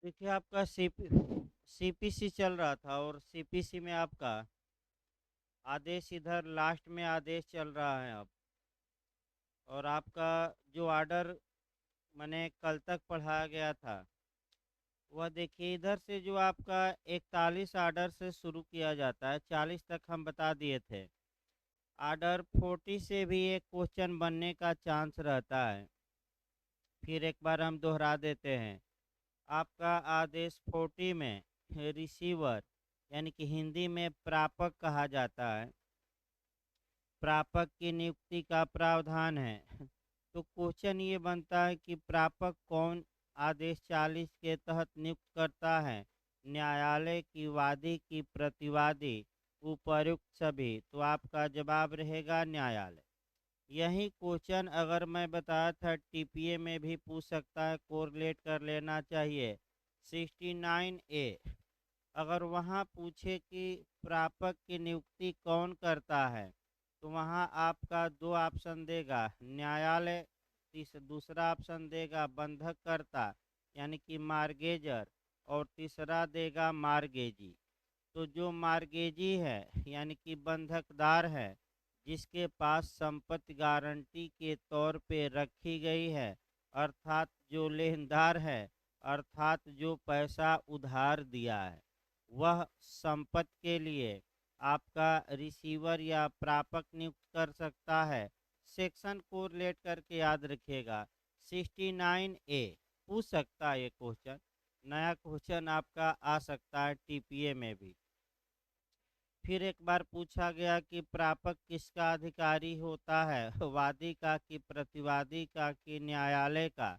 देखिए आपका सीपीसी चल रहा था और सीपीसी में आपका आदेश इधर लास्ट में आदेश चल रहा है अब। और आपका जो ऑर्डर मैंने कल तक पढ़ाया गया था वह देखिए इधर से जो आपका 41 ऑर्डर से शुरू किया जाता है, 40 तक हम बता दिए थे। ऑर्डर 40 से भी एक क्वेश्चन बनने का चांस रहता है। फिर एक बार हम दोहरा देते हैं। आपका आदेश 40 में रिसीवर यानी कि हिंदी में प्रापक कहा जाता है, प्रापक की नियुक्ति का प्रावधान है। तो क्वेश्चन ये बनता है कि प्रापक कौन आदेश 40 के तहत नियुक्त करता है। न्यायालय की वादी की प्रतिवादी उपर्युक्त सभी। तो आपका जवाब रहेगा न्यायालय। यही क्वेश्चन अगर मैं बताया था टीपीए में भी पूछ सकता है, कोरिलेट कर लेना चाहिए। 69A अगर वहाँ पूछे कि प्रापक की नियुक्ति कौन करता है तो वहाँ आपका दो ऑप्शन देगा, न्यायालय। दूसरा ऑप्शन देगा बंधककर्ता यानी कि मार्गेजर, और तीसरा देगा मार्गेजी। तो जो मार्गेजी है यानी कि बंधकदार है, जिसके पास संपत्ति गारंटी के तौर पे रखी गई है, अर्थात जो लेनदार है, अर्थात जो पैसा उधार दिया है, वह संपत्ति के लिए आपका रिसीवर या प्रापक नियुक्त कर सकता है। सेक्शन को रिलेट करके याद रखिएगा। 69A पूछ सकता है ये क्वेश्चन। नया क्वेश्चन आपका आ सकता है टीपीए में भी। फिर एक बार पूछा गया कि प्रापक किसका अधिकारी होता है, वादी का कि प्रतिवादी का कि न्यायालय का।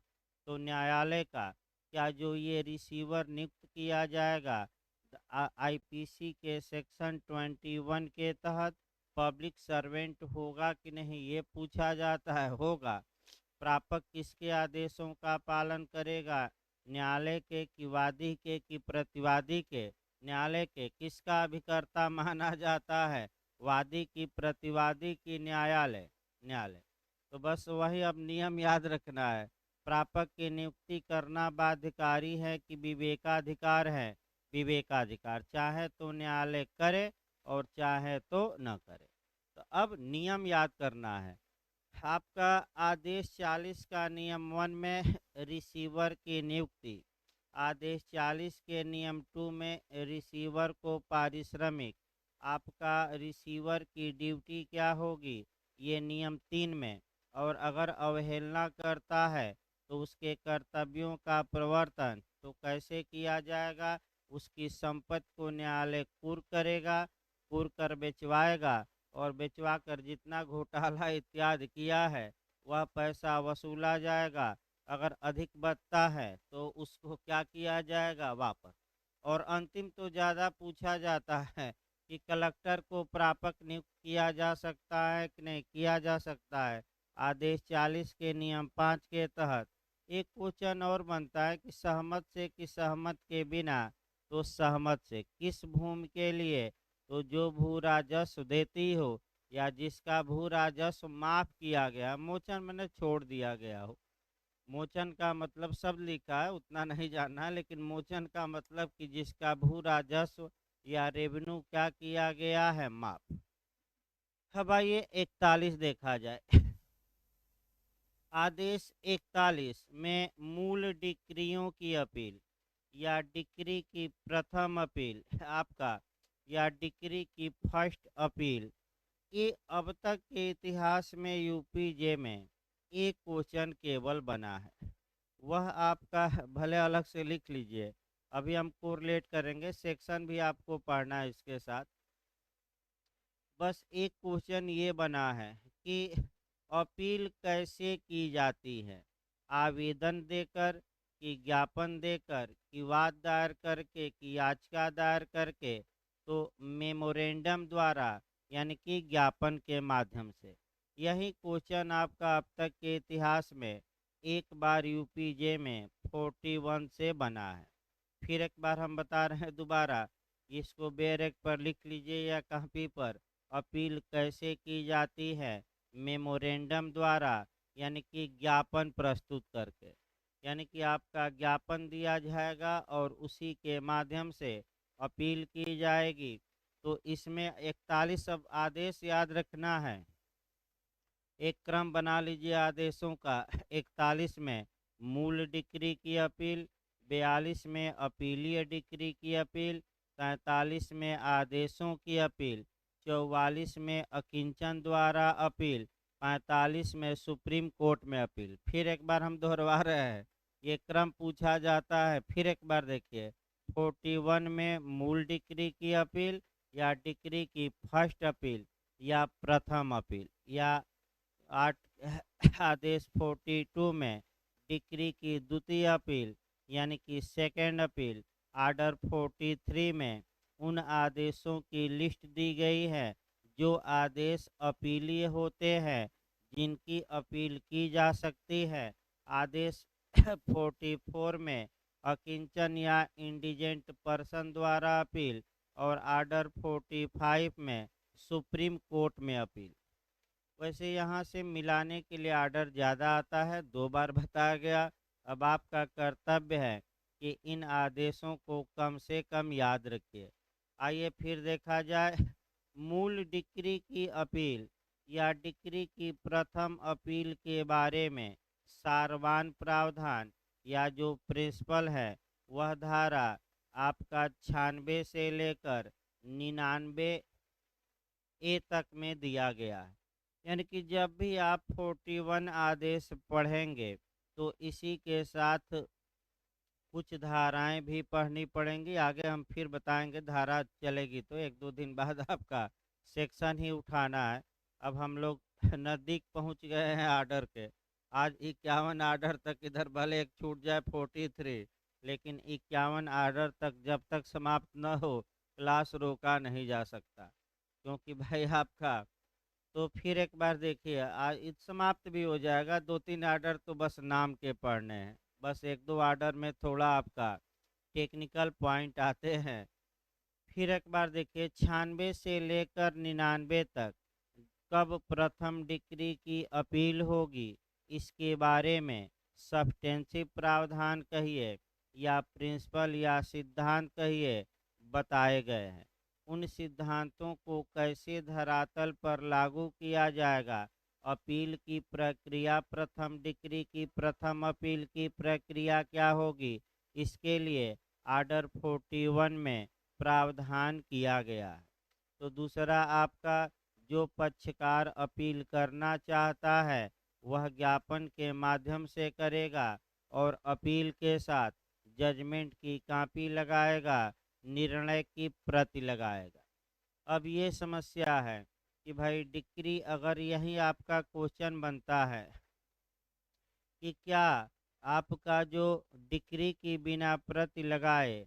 तो न्यायालय का। क्या जो ये रिसीवर नियुक्त किया जाएगा आईपीसी के सेक्शन 21 के तहत पब्लिक सर्वेंट होगा कि नहीं, ये पूछा जाता है। होगा। प्रापक किसके आदेशों का पालन करेगा, न्यायालय के कि वादी के कि प्रतिवादी के। न्यायालय के। किसका अभिकर्ता माना जाता है, वादी की प्रतिवादी की न्यायालय। न्यायालय। तो बस वही अब नियम याद रखना है। प्रापक की नियुक्ति करना बाध्यकारी है कि विवेकाधिकार है। विवेकाधिकार, चाहे तो न्यायालय करे और चाहे तो न करे। तो अब नियम याद करना है। आपका आदेश 40 का नियम 1 में रिसीवर की नियुक्ति, आदेश 40 के नियम 2 में रिसीवर को पारिश्रमिक। आपका रिसीवर की ड्यूटी क्या होगी, ये नियम 3 में। और अगर अवहेलना करता है तो उसके कर्तव्यों का प्रवर्तन तो कैसे किया जाएगा, उसकी संपत्ति को न्यायालय कुर्क करेगा, कुर्क कर बेचवाएगा, और बेचवा कर जितना घोटाला इत्यादि किया है वह पैसा वसूला जाएगा। अगर अधिक बचता है तो उसको क्या किया जाएगा, वापस। और अंतिम तो ज़्यादा पूछा जाता है कि कलेक्टर को प्रापक नियुक्त किया जा सकता है कि नहीं किया जा सकता है, आदेश 40 के नियम 5 के तहत। एक क्वेश्चन और बनता है कि सहमत से कि सहमत के बिना। तो सहमत से किस भूमि के लिए, तो जो भू राजस्व देती हो या जिसका भू राजस्व माफ किया गया, मोचन मैंने छोड़ दिया गया हो। मोचन का मतलब शब्द लिखा है उतना नहीं जानना है, लेकिन मोचन का मतलब कि जिसका भू राजस्व या रेवेन्यू क्या किया गया है, माफ। अब आइए 41 देखा जाए। आदेश 41 में मूल डिक्रियों की अपील या डिक्री की प्रथम अपील आपका, या डिक्री की फर्स्ट अपील, ये अब तक के इतिहास में यूपीजे में एक क्वेश्चन केवल बना है। वह आपका भले अलग से लिख लीजिए, अभी हम कोरिलेट करेंगे, सेक्शन भी आपको पढ़ना है इसके साथ। बस एक क्वेश्चन ये बना है कि अपील कैसे की जाती है, आवेदन देकर कि ज्ञापन देकर कि वाद दायर करके कि याचिका दायर करके। तो मेमोरेंडम द्वारा यानी कि ज्ञापन के माध्यम से। यही क्वेश्चन आपका अब तक के इतिहास में एक बार यूपीजे में 41 से बना है। फिर एक बार हम बता रहे हैं दोबारा, इसको बैरेक पर लिख लीजिए या कॉपी पर। अपील कैसे की जाती है, मेमोरेंडम द्वारा यानी कि ज्ञापन प्रस्तुत करके। यानी कि आपका ज्ञापन दिया जाएगा और उसी के माध्यम से अपील की जाएगी। तो इसमें 41 अब आदेश याद रखना है। एक क्रम बना लीजिए आदेशों का। 41 में मूल डिक्री की अपील, 42 में अपीलीय डिक्री की अपील, 43 में आदेशों की अपील, 44 में अकिंचन द्वारा अपील, 45 में सुप्रीम कोर्ट में अपील। फिर एक बार हम दोहरा रहे हैं, ये क्रम पूछा जाता है। फिर एक बार देखिए, 41 में मूल डिक्री की अपील या डिक्री की फर्स्ट अपील या प्रथम अपील, या आठ आदेश 42 में डिक्री की द्वितीय अपील यानी कि सेकेंड अपील। आर्डर 43 में उन आदेशों की लिस्ट दी गई है जो आदेश अपीलीय होते हैं, जिनकी अपील की जा सकती है। आदेश 44 में अकिंचन या इंडिजेंट पर्सन द्वारा अपील, और आर्डर 45 में सुप्रीम कोर्ट में अपील। वैसे यहाँ से मिलाने के लिए आर्डर ज़्यादा आता है, 2 बार बताया गया। अब आपका कर्तव्य है कि इन आदेशों को कम से कम याद रखिए। आइए फिर देखा जाए, मूल डिक्री की अपील या डिक्री की प्रथम अपील के बारे में सारवान प्रावधान या जो प्रिंसिपल है, वह धारा आपका 96 से लेकर 99 ए तक में दिया गया है। यानी कि जब भी आप 41 आदेश पढ़ेंगे तो इसी के साथ कुछ धाराएं भी पढ़नी पड़ेंगी। आगे हम फिर बताएंगे, धारा चलेगी तो 1-2 दिन बाद आपका सेक्शन ही उठाना है। अब हम लोग नज़दीक पहुंच गए हैं आर्डर के। आज 51 आर्डर तक, इधर भले एक छूट जाए 43, लेकिन 51 आर्डर तक जब तक समाप्त न हो, क्लास रोका नहीं जा सकता। क्योंकि भाई आपका, तो फिर एक बार देखिए, आज समाप्त भी हो जाएगा। 2-3 आर्डर तो बस नाम के पढ़ने हैं। बस 1-2 आर्डर में थोड़ा आपका टेक्निकल पॉइंट आते हैं। फिर एक बार देखिए, 96 से लेकर 99 तक कब प्रथम डिक्री की अपील होगी, इसके बारे में सब्सटेंसिव प्रावधान कहिए या प्रिंसिपल या सिद्धांत कहिए, बताए गए हैं। उन सिद्धांतों को कैसे धरातल पर लागू किया जाएगा, अपील की प्रक्रिया, प्रथम डिक्री की प्रथम अपील की प्रक्रिया क्या होगी, इसके लिए आर्डर 41 में प्रावधान किया गया है। तो दूसरा आपका, जो पक्षकार अपील करना चाहता है वह ज्ञापन के माध्यम से करेगा और अपील के साथ जजमेंट की कॉपी लगाएगा, निर्णय की प्रति लगाएगा। अब ये समस्या है कि भाई डिक्री, अगर यही आपका क्वेश्चन बनता है कि क्या आपका जो डिक्री की बिना प्रति लगाए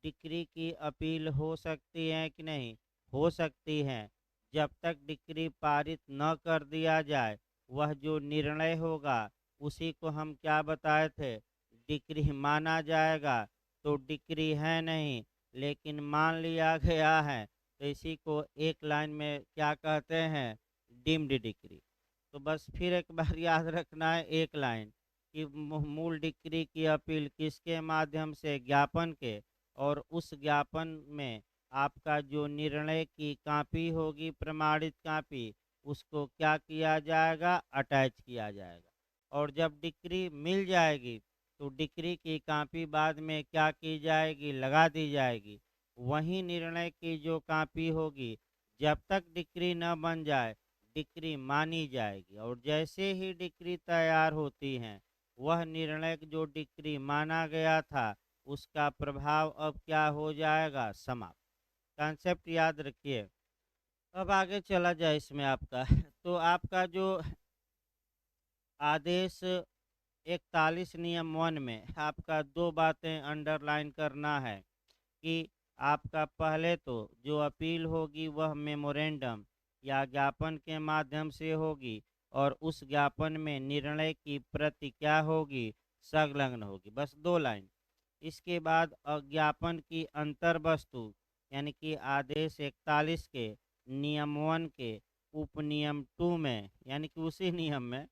डिक्री की अपील हो सकती है कि नहीं। हो सकती है। जब तक डिक्री पारित न कर दिया जाए, वह जो निर्णय होगा उसी को हम क्या बताए थे, डिक्री माना जाएगा। तो डिक्री है नहीं, लेकिन मान लिया गया है, तो इसी को एक लाइन में क्या कहते हैं, डीम्ड डिक्री। तो बस फिर एक बार याद रखना है एक लाइन, कि मूल डिक्री की अपील किसके माध्यम से, ज्ञापन के, और उस ज्ञापन में आपका जो निर्णय की कॉपी होगी, प्रमाणित कॉपी, उसको क्या किया जाएगा, अटैच किया जाएगा। और जब डिक्री मिल जाएगी तो डिक्री की कॉपी बाद में क्या की जाएगी, लगा दी जाएगी। वही निर्णय की जो कॉपी होगी, जब तक डिक्री न बन जाए, डिक्री मानी जाएगी। और जैसे ही डिक्री तैयार होती है, वह निर्णय जो डिक्री माना गया था, उसका प्रभाव अब क्या हो जाएगा, समाप्त। कॉन्सेप्ट याद रखिए। अब आगे चला जाए इसमें आपका तो आपका जो आदेश 41 नियम 1 में आपका 2 बातें अंडरलाइन करना है कि आपका पहले तो जो अपील होगी वह मेमोरेंडम या ज्ञापन के माध्यम से होगी, और उस ज्ञापन में निर्णय की प्रति क्या होगी, संलग्न होगी। बस 2 लाइन। इसके बाद ज्ञापन की अंतर वस्तु यानी कि आदेश 41 के नियम 1 के उपनियम 2 में, यानी कि उसी नियम में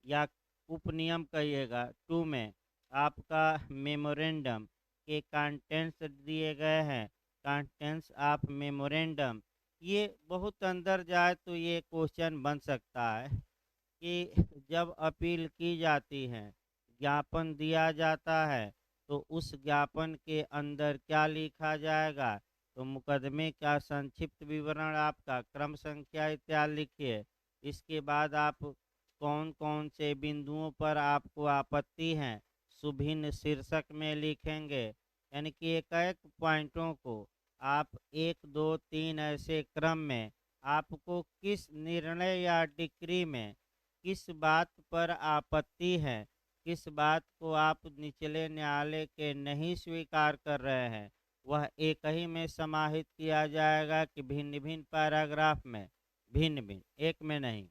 या उपनियम कहिएगा 2 में, आपका मेमोरेंडम के कंटेंट्स दिए गए हैं, कंटेंट्स ऑफ मेमोरेंडम। ये बहुत अंदर जाए तो ये क्वेश्चन बन सकता है कि जब अपील की जाती है, ज्ञापन दिया जाता है, तो उस ज्ञापन के अंदर क्या लिखा जाएगा। तो मुकदमे का संक्षिप्त विवरण, आपका क्रम संख्या इत्यादि लिखिए। इसके बाद आप कौन कौन से बिंदुओं पर आपको आपत्ति है सुभिन्न शीर्षक में लिखेंगे। यानी कि एक एक पॉइंटों को आप 1 2 3 ऐसे क्रम में आपको किस निर्णय या डिक्री में किस बात पर आपत्ति है, किस बात को आप निचले न्यायालय के नहीं स्वीकार कर रहे हैं, वह एक ही में समाहित किया जाएगा कि भिन्न भिन्न पैराग्राफ में, भिन्न भिन्न एक में नहीं।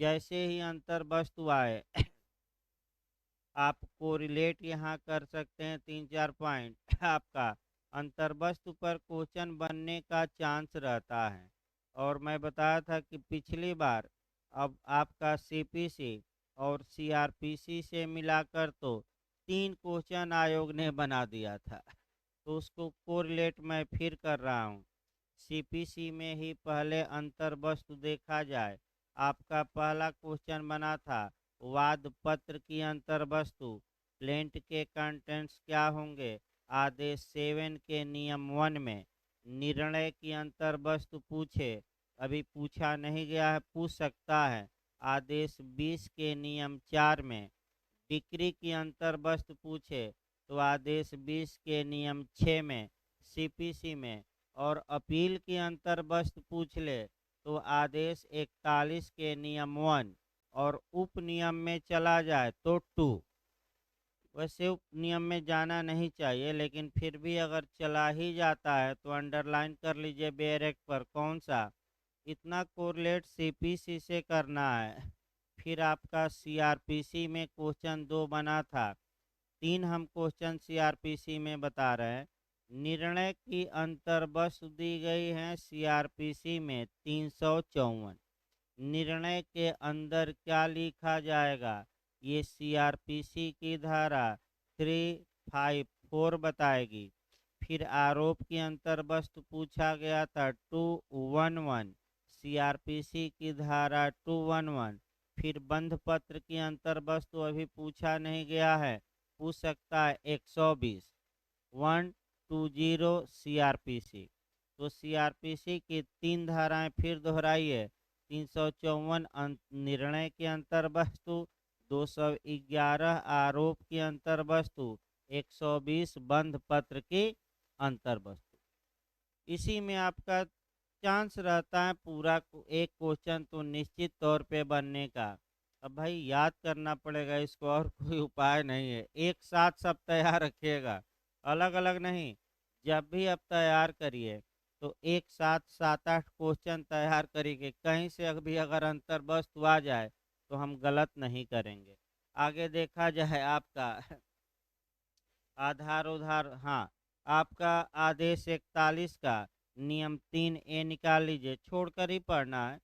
जैसे ही अंतर वस्तु आए आप कोरिलेट यहाँ कर सकते हैं 3 4 पॉइंट आपका अंतर वस्तु पर क्वेश्चन बनने का चांस रहता है। और मैं बताया था कि पिछली बार अब आपका सीपीसी और सीआरपीसी से मिलाकर तो 3 क्वेश्चन आयोग ने बना दिया था, तो उसको कोरिलेट मैं फिर कर रहा हूँ। सीपीसी में ही पहले अंतर वस्तु देखा जाए। आपका पहला क्वेश्चन बना था वाद पत्र की अंतर वस्तु, प्लेंट के कंटेंट्स क्या होंगे। आदेश 7 के नियम 1 में निर्णय की अंतर वस्तु पूछे, अभी पूछा नहीं गया है, पूछ सकता है। आदेश 20 के नियम 4 में डिक्री की अंतर वस्तु पूछे तो आदेश 20 के नियम 6 में सीपीसी में। और अपील की अंतर वस्तु पूछ ले तो आदेश 41 के नियम 1 और उप नियम में चला जाए तो 2। वैसे उप नियम में जाना नहीं चाहिए, लेकिन फिर भी अगर चला ही जाता है तो अंडरलाइन कर लीजिए बेरेक पर कौन सा। इतना कोरिलेट सीपीसी से करना है। फिर आपका सीआरपीसी में क्वेश्चन 2 बना था, 3 हम क्वेश्चन सीआरपीसी में बता रहे हैं। निर्णय की अंतर वस्तु दी गई है सीआरपीसी में 354। निर्णय के अंदर क्या लिखा जाएगा ये सीआरपीसी की धारा 354 बताएगी। फिर आरोप की अंतर वस्तु पूछा गया था 211, सीआरपीसी की धारा 211। फिर बंध पत्र की अंतर वस्तु अभी पूछा नहीं गया है, पूछ सकता है 120 120 सीआरपीसी। तो सीआरपीसी की 3 धाराएं फिर दोहराइए। 354 निर्णय की अंतर वस्तु, 211 आरोप की अंतर वस्तु, 120 बंध पत्र की अंतर वस्तु। इसी में आपका चांस रहता है पूरा एक क्वेश्चन तो निश्चित तौर पे बनने का। अब भाई याद करना पड़ेगा इसको, और कोई उपाय नहीं है। एक साथ सब तैयार रखिएगा, अलग अलग नहीं। जब भी आप तैयार करिए तो एक साथ 7 8 क्वेश्चन तैयार करिए, कहीं से अभी अगर अंतर वस्तु आ जाए तो हम गलत नहीं करेंगे। आगे देखा जाए आपका आधार उधार, हाँ, आपका आदेश 41 का नियम 3 ए निकाल लीजिए, छोड़कर ही पढ़ना है।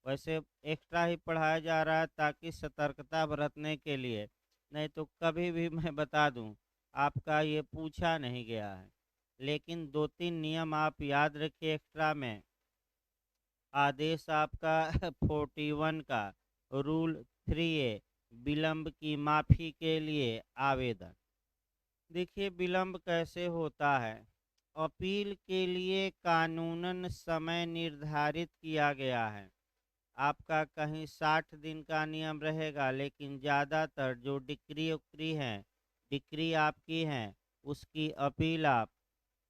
वैसे एक्स्ट्रा ही पढ़ाया जा रहा है ताकि सतर्कता बरतने के लिए, नहीं तो कभी भी मैं बता दूं आपका ये पूछा नहीं गया है। लेकिन 2 3 नियम आप याद रखिए एक्स्ट्रा में। आदेश आपका 41 का रूल 3A विलंब की माफ़ी के लिए आवेदन। देखिए विलंब कैसे होता है। अपील के लिए कानूनन समय निर्धारित किया गया है। आपका कहीं 60 दिन का नियम रहेगा, लेकिन ज़्यादातर जो डिक्री उक्री हैं, डिक्री आपकी हैं, उसकी अपील आप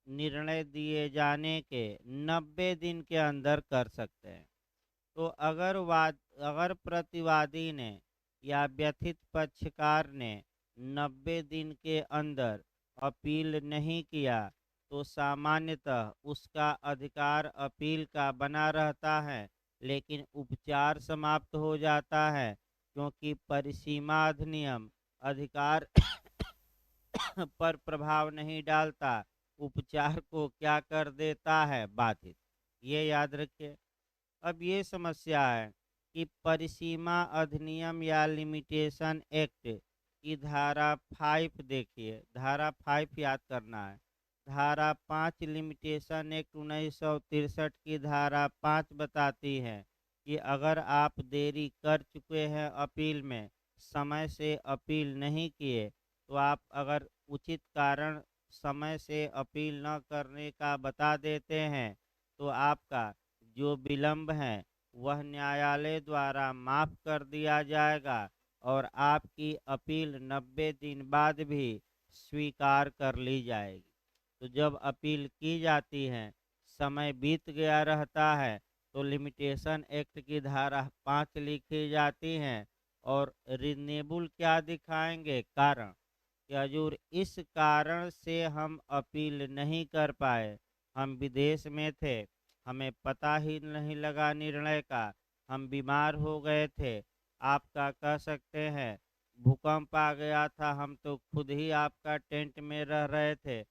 निर्णय दिए जाने के 90 दिन के अंदर कर सकते हैं। तो अगर प्रतिवादी ने या व्यथित पक्षकार ने 90 दिन के अंदर अपील नहीं किया तो सामान्यतः उसका अधिकार अपील का बना रहता है, लेकिन उपचार समाप्त हो जाता है, क्योंकि परिसीमा अधिनियम अधिकार पर प्रभाव नहीं डालता, उपचार को क्या कर देता है, बाधित। ये याद रखिए। अब ये समस्या है कि परिसीमा अधिनियम या लिमिटेशन एक्ट कि धारा 5 देखिए, धारा 5 याद करना है। धारा 5 लिमिटेशन एक्ट 1963 की धारा 5 बताती है कि अगर आप देरी कर चुके हैं अपील में, समय से अपील नहीं किए, तो आप अगर उचित कारण समय से अपील न करने का बता देते हैं, तो आपका जो विलंब है वह न्यायालय द्वारा माफ़ कर दिया जाएगा और आपकी अपील 90 दिन बाद भी स्वीकार कर ली जाएगी। तो जब अपील की जाती है, समय बीत गया रहता है, तो लिमिटेशन एक्ट की धारा 5 लिखी जाती हैं और रीजनेबल क्या दिखाएंगे, कारण कि हजूर इस कारण से हम अपील नहीं कर पाए, हम विदेश में थे, हमें पता ही नहीं लगा निर्णय का, हम बीमार हो गए थे, आपका कह सकते हैं भूकंप आ गया था, हम तो खुद ही आपका टेंट में रह रहे थे,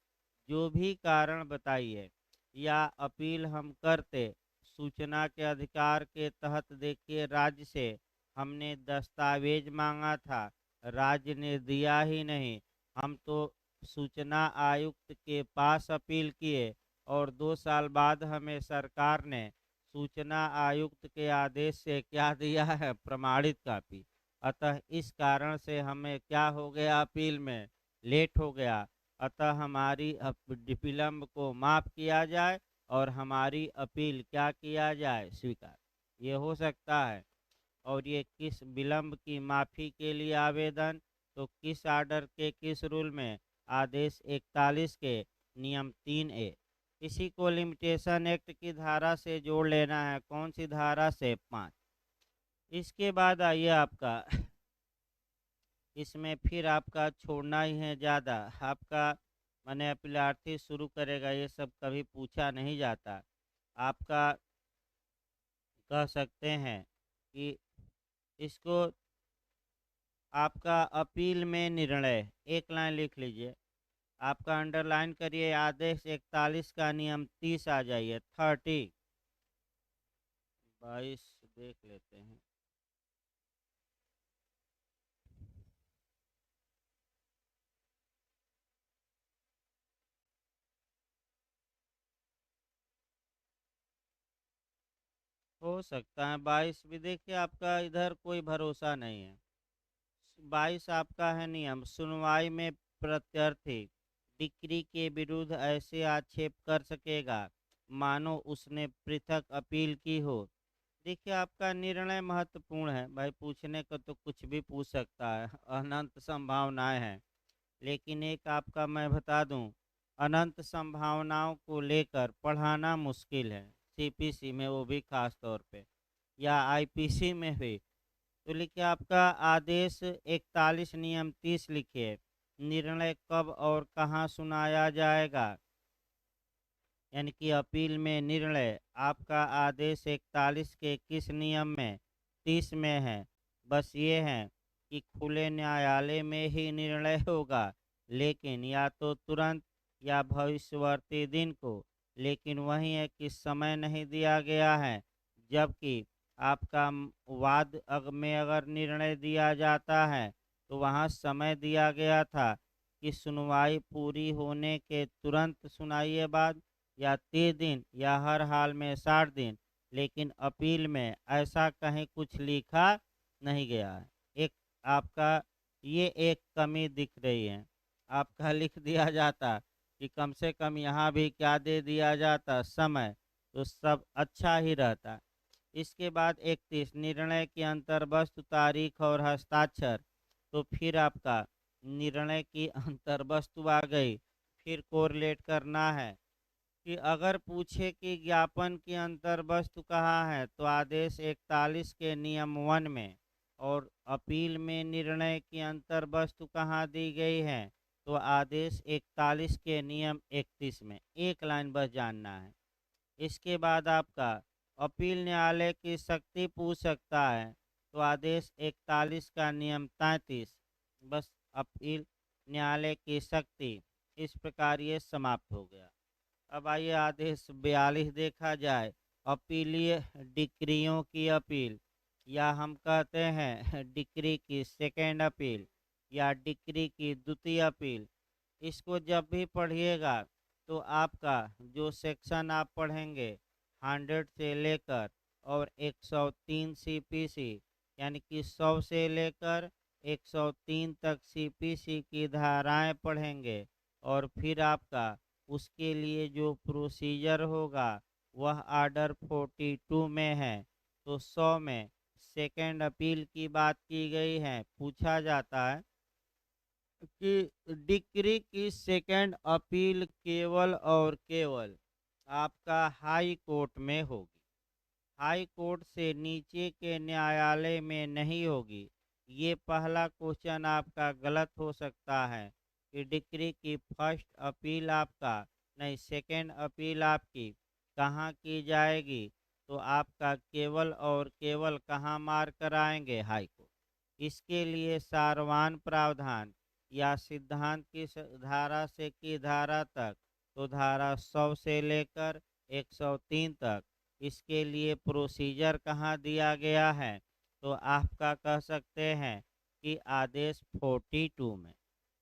जो भी कारण बताइए, या अपील हम करते सूचना के अधिकार के तहत, देखिए राज्य से हमने दस्तावेज मांगा था, राज्य ने दिया ही नहीं, हम तो सूचना आयुक्त के पास अपील किए और 2 साल बाद हमें सरकार ने सूचना आयुक्त के आदेश से क्या दिया है, प्रमाणित कापी। अतः इस कारण से हमें क्या हो गया, अपील में लेट हो गया, अतः हमारी विलंब को माफ़ किया जाए और हमारी अपील क्या किया जाए, स्वीकार। ये हो सकता है। और ये किस विलंब की माफ़ी के लिए आवेदन, तो किस आर्डर के किस रूल में, आदेश 41 के नियम 3A। इसी को लिमिटेशन एक्ट की धारा से जोड़ लेना है, कौन सी धारा से, 5। इसके बाद आइए आपका इसमें फिर आपका छोड़ना ही है ज़्यादा, आपका माने अपीलार्थी शुरू करेगा, ये सब कभी पूछा नहीं जाता। आपका कह सकते हैं कि इसको आपका अपील में निर्णय, एक लाइन लिख लीजिए, आपका अंडरलाइन करिए, आदेश 41 का नियम 30 आ जाइए, 30 22 देख लेते हैं। हो सकता है 22 भी, देखिए आपका इधर कोई भरोसा नहीं है। 22 आपका है नियम, सुनवाई में प्रत्यर्थी डिक्री के विरुद्ध ऐसे आक्षेप कर सकेगा मानो उसने पृथक अपील की हो। देखिए आपका निर्णय महत्वपूर्ण है भाई, पूछने को तो कुछ भी पूछ सकता है, अनंत संभावनाएं हैं, लेकिन एक आपका मैं बता दूं, अनंत संभावनाओं को लेकर पढ़ाना मुश्किल है, सीपीसी में वो भी खास तौर पे, या आईपीसी में भी। तो लिखिए आपका आदेश 41 नियम 30 लिखिए, निर्णय कब और कहाँ सुनाया जाएगा, यानी कि अपील में निर्णय आपका आदेश 41 के किस नियम में, 30 में है। बस ये है कि खुले न्यायालय में ही निर्णय होगा, लेकिन या तो तुरंत या भविष्यवर्ती दिन को, लेकिन वही है कि समय नहीं दिया गया है। जबकि आपका वाद में अगर निर्णय दिया जाता है, तो वहाँ समय दिया गया था कि सुनवाई पूरी होने के तुरंत सुनाइए बाद, या 30 दिन, या हर हाल में 60 दिन, लेकिन अपील में ऐसा कहीं कुछ लिखा नहीं गया है। एक आपका ये एक कमी दिख रही है, आपका लिख दिया जाता कि कम से कम यहाँ भी क्या दे दिया जाता, समय, तो सब अच्छा ही रहता। इसके बाद 31 निर्णय की अंतर्वस्तु तारीख और हस्ताक्षर, तो फिर आपका निर्णय की अंतर्वस्तु आ गई, फिर कोरिलेट करना है कि अगर पूछे कि ज्ञापन की अंतर्वस्तु कहाँ है, तो आदेश 41 के नियम 1 में, और अपील में निर्णय की अंतर्वस्तु कहाँ दी गई है, तो आदेश 41 के नियम 31 में। एक लाइन बस जानना है। इसके बाद आपका अपील न्यायालय की शक्ति पूछ सकता है, तो आदेश 41 का नियम 33, बस अपील न्यायालय की शक्ति। इस प्रकार ये समाप्त हो गया। अब आइए आदेश 42 देखा जाए, अपीलीय डिक्रियों की अपील, या हम कहते हैं डिक्री की सेकेंड अपील, या डिक्री की द्वितीय अपील, इसको जब भी पढ़िएगा तो आपका जो सेक्शन आप पढ़ेंगे 100 से लेकर और 103 सीपीसी, यानी कि 100 से लेकर 103 तक सीपीसी की धाराएं पढ़ेंगे। और फिर आपका उसके लिए जो प्रोसीजर होगा वह आर्डर 42 में है। तो 100 में सेकेंड अपील की बात की गई है। पूछा जाता है कि डिक्री की सेकेंड अपील केवल और केवल आपका हाई कोर्ट में होगी, हाई कोर्ट से नीचे के न्यायालय में नहीं होगी। ये पहला क्वेश्चन आपका गलत हो सकता है कि डिक्री की फर्स्ट अपील आपका नहीं, सेकेंड अपील आपकी कहाँ की जाएगी। तो आपका केवल और केवल कहाँ मार्क कराएंगे, हाई कोर्ट। इसके लिए सारवान प्रावधान या सिद्धांत की धारा से की धारा तक, तो धारा 100 से लेकर 103 तक, इसके लिए प्रोसीजर कहाँ दिया गया है, तो आपका कह सकते हैं कि आदेश 42 में।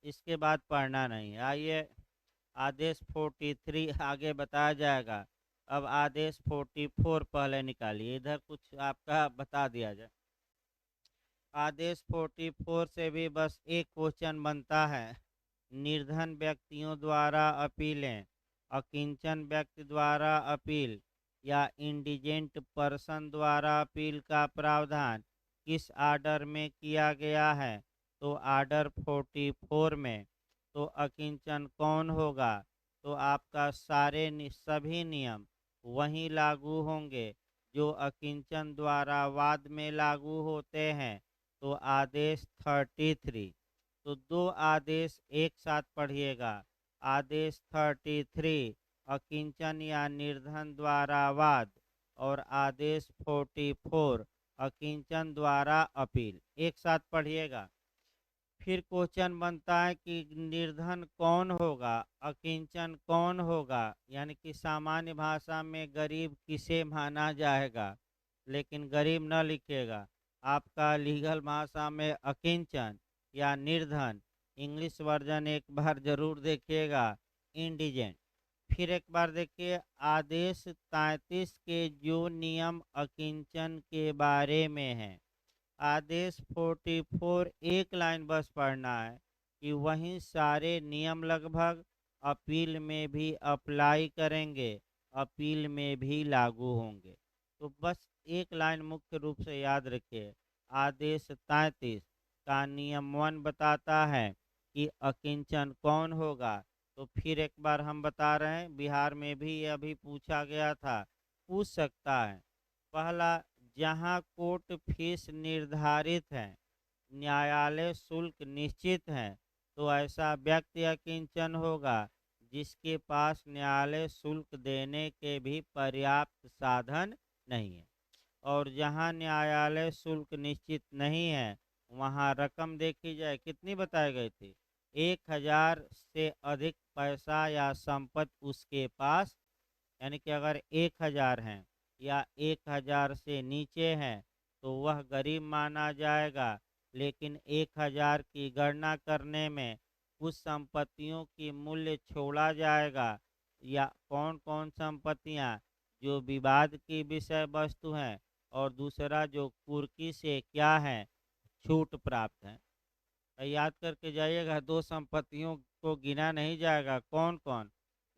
इसके बाद पढ़ना नहीं। आइए आदेश 43 आगे बताया जाएगा। अब आदेश 44 पहले निकालिए, इधर कुछ आपका बता दिया जाए। आदेश 44 से भी बस एक क्वेश्चन बनता है। निर्धन व्यक्तियों द्वारा अपीलें, अकिंचन व्यक्ति द्वारा अपील या इंडिजेंट पर्सन द्वारा अपील का प्रावधान किस आर्डर में किया गया है, तो आर्डर 44 में। तो अकिंचन कौन होगा, तो आपका सभी नियम वहीं लागू होंगे जो अकिंचन द्वारा वाद में लागू होते हैं। तो आदेश 33, तो दो आदेश एक साथ पढ़िएगा। आदेश 33 अकिंचन या निर्धन द्वारा वाद, और आदेश 44 अकिंचन द्वारा अपील, एक साथ पढ़िएगा। फिर क्वेश्चन बनता है कि निर्धन कौन होगा, अकिंचन कौन होगा, यानी कि सामान्य भाषा में गरीब किसे माना जाएगा, लेकिन गरीब न लिखिएगा। आपका लीगल भाषा में अकिंचन या निर्धन, इंग्लिश वर्जन एक बार जरूर देखिएगा, इंडिजेंट। फिर एक बार देखिए आदेश 33 के जो नियम अकिंचन के बारे में हैं। आदेश 44 एक लाइन बस पढ़ना है कि वहीं सारे नियम लगभग अपील में भी अप्लाई करेंगे, अपील में भी लागू होंगे। तो बस एक लाइन मुख्य रूप से याद रखिए। आदेश 33 का नियम 1 बताता है कि अकिंचन कौन होगा। तो फिर एक बार हम बता रहे हैं, बिहार में भी ये अभी पूछा गया था, पूछ सकता है। पहला, जहां कोर्ट फीस निर्धारित है, न्यायालय शुल्क निश्चित है, तो ऐसा व्यक्ति अकिंचन होगा जिसके पास न्यायालय शुल्क देने के भी पर्याप्त साधन नहीं है। और जहां न्यायालय शुल्क निश्चित नहीं है, वहां रकम देखी जाए कितनी बताई गई थी, 1000 से अधिक पैसा या संपत्ति उसके पास, यानी कि अगर 1000 हैं या 1000 से नीचे हैं तो वह गरीब माना जाएगा। लेकिन 1000 की गणना करने में कुछ संपत्तियों की मूल्य छोड़ा जाएगा, या कौन कौन संपत्तियां जो विवाद की विषय वस्तु हैं, और दूसरा जो कुर्की से क्या है, छूट प्राप्त है। याद करके जाइएगा, दो संपत्तियों को गिना नहीं जाएगा, कौन कौन,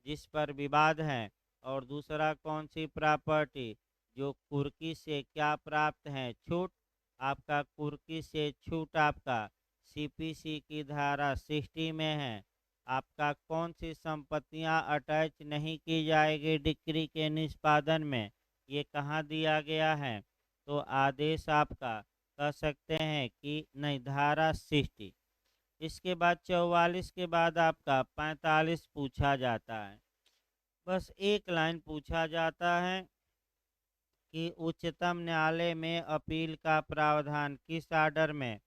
जिस पर विवाद है, और दूसरा कौन सी प्रॉपर्टी जो कुर्की से क्या प्राप्त है, छूट। आपका कुर्की से छूट आपका सीपीसी की धारा 60 में है। आपका कौन सी संपत्तियां अटैच नहीं की जाएगी डिक्री के निष्पादन में, ये कहाँ दिया गया है, तो आदेश आपका कह सकते हैं कि नहीं, धारा 60। इसके बाद 44 के बाद आपका 45 पूछा जाता है। बस एक लाइन पूछा जाता है कि उच्चतम न्यायालय में अपील का प्रावधान किस आर्डर में,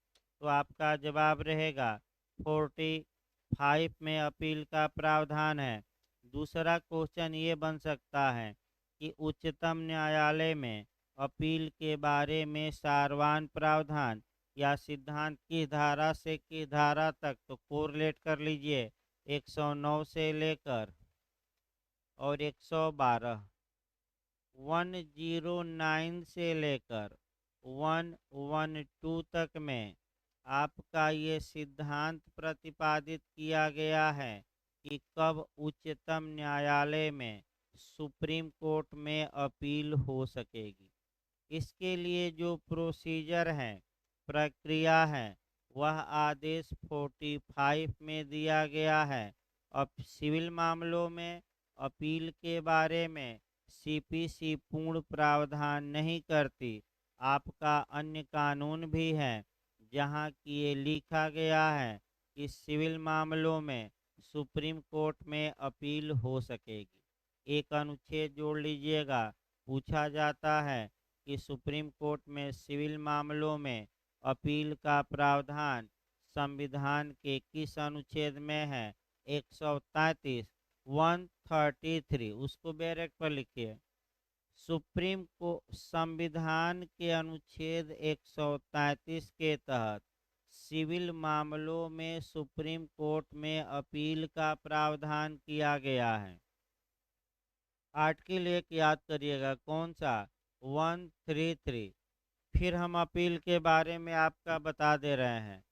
तो आपका जवाब रहेगा 45 में अपील का प्रावधान है। दूसरा क्वेश्चन ये बन सकता है कि उच्चतम न्यायालय में अपील के बारे में सारवान प्रावधान या सिद्धांत की धारा से की धारा तक, तो कोरिलेट कर लीजिए 109 से लेकर और 112, 109 से लेकर 112 तक में आपका ये सिद्धांत प्रतिपादित किया गया है कि कब उच्चतम न्यायालय में सुप्रीम कोर्ट में अपील हो सकेगी। इसके लिए जो प्रोसीजर है, प्रक्रिया है, वह आदेश 45 में दिया गया है। अब सिविल मामलों में अपील के बारे में सीपीसी पूर्ण प्रावधान नहीं करती। आपका अन्य कानून भी है जहां कि ये लिखा गया है कि सिविल मामलों में सुप्रीम कोर्ट में अपील हो सकेगी। एक अनुच्छेद जोड़ लीजिएगा। पूछा जाता है कि सुप्रीम कोर्ट में सिविल मामलों में अपील का प्रावधान संविधान के किस अनुच्छेद में है? 133, 133, उसको बैरेक पर लिखिए। सुप्रीम को संविधान के अनुच्छेद 133 के तहत सिविल मामलों में सुप्रीम कोर्ट में अपील का प्रावधान किया गया है। आर्टिकल 1 याद करिएगा, कौन सा? 133। फिर हम अपील के बारे में आपका बता दे रहे हैं।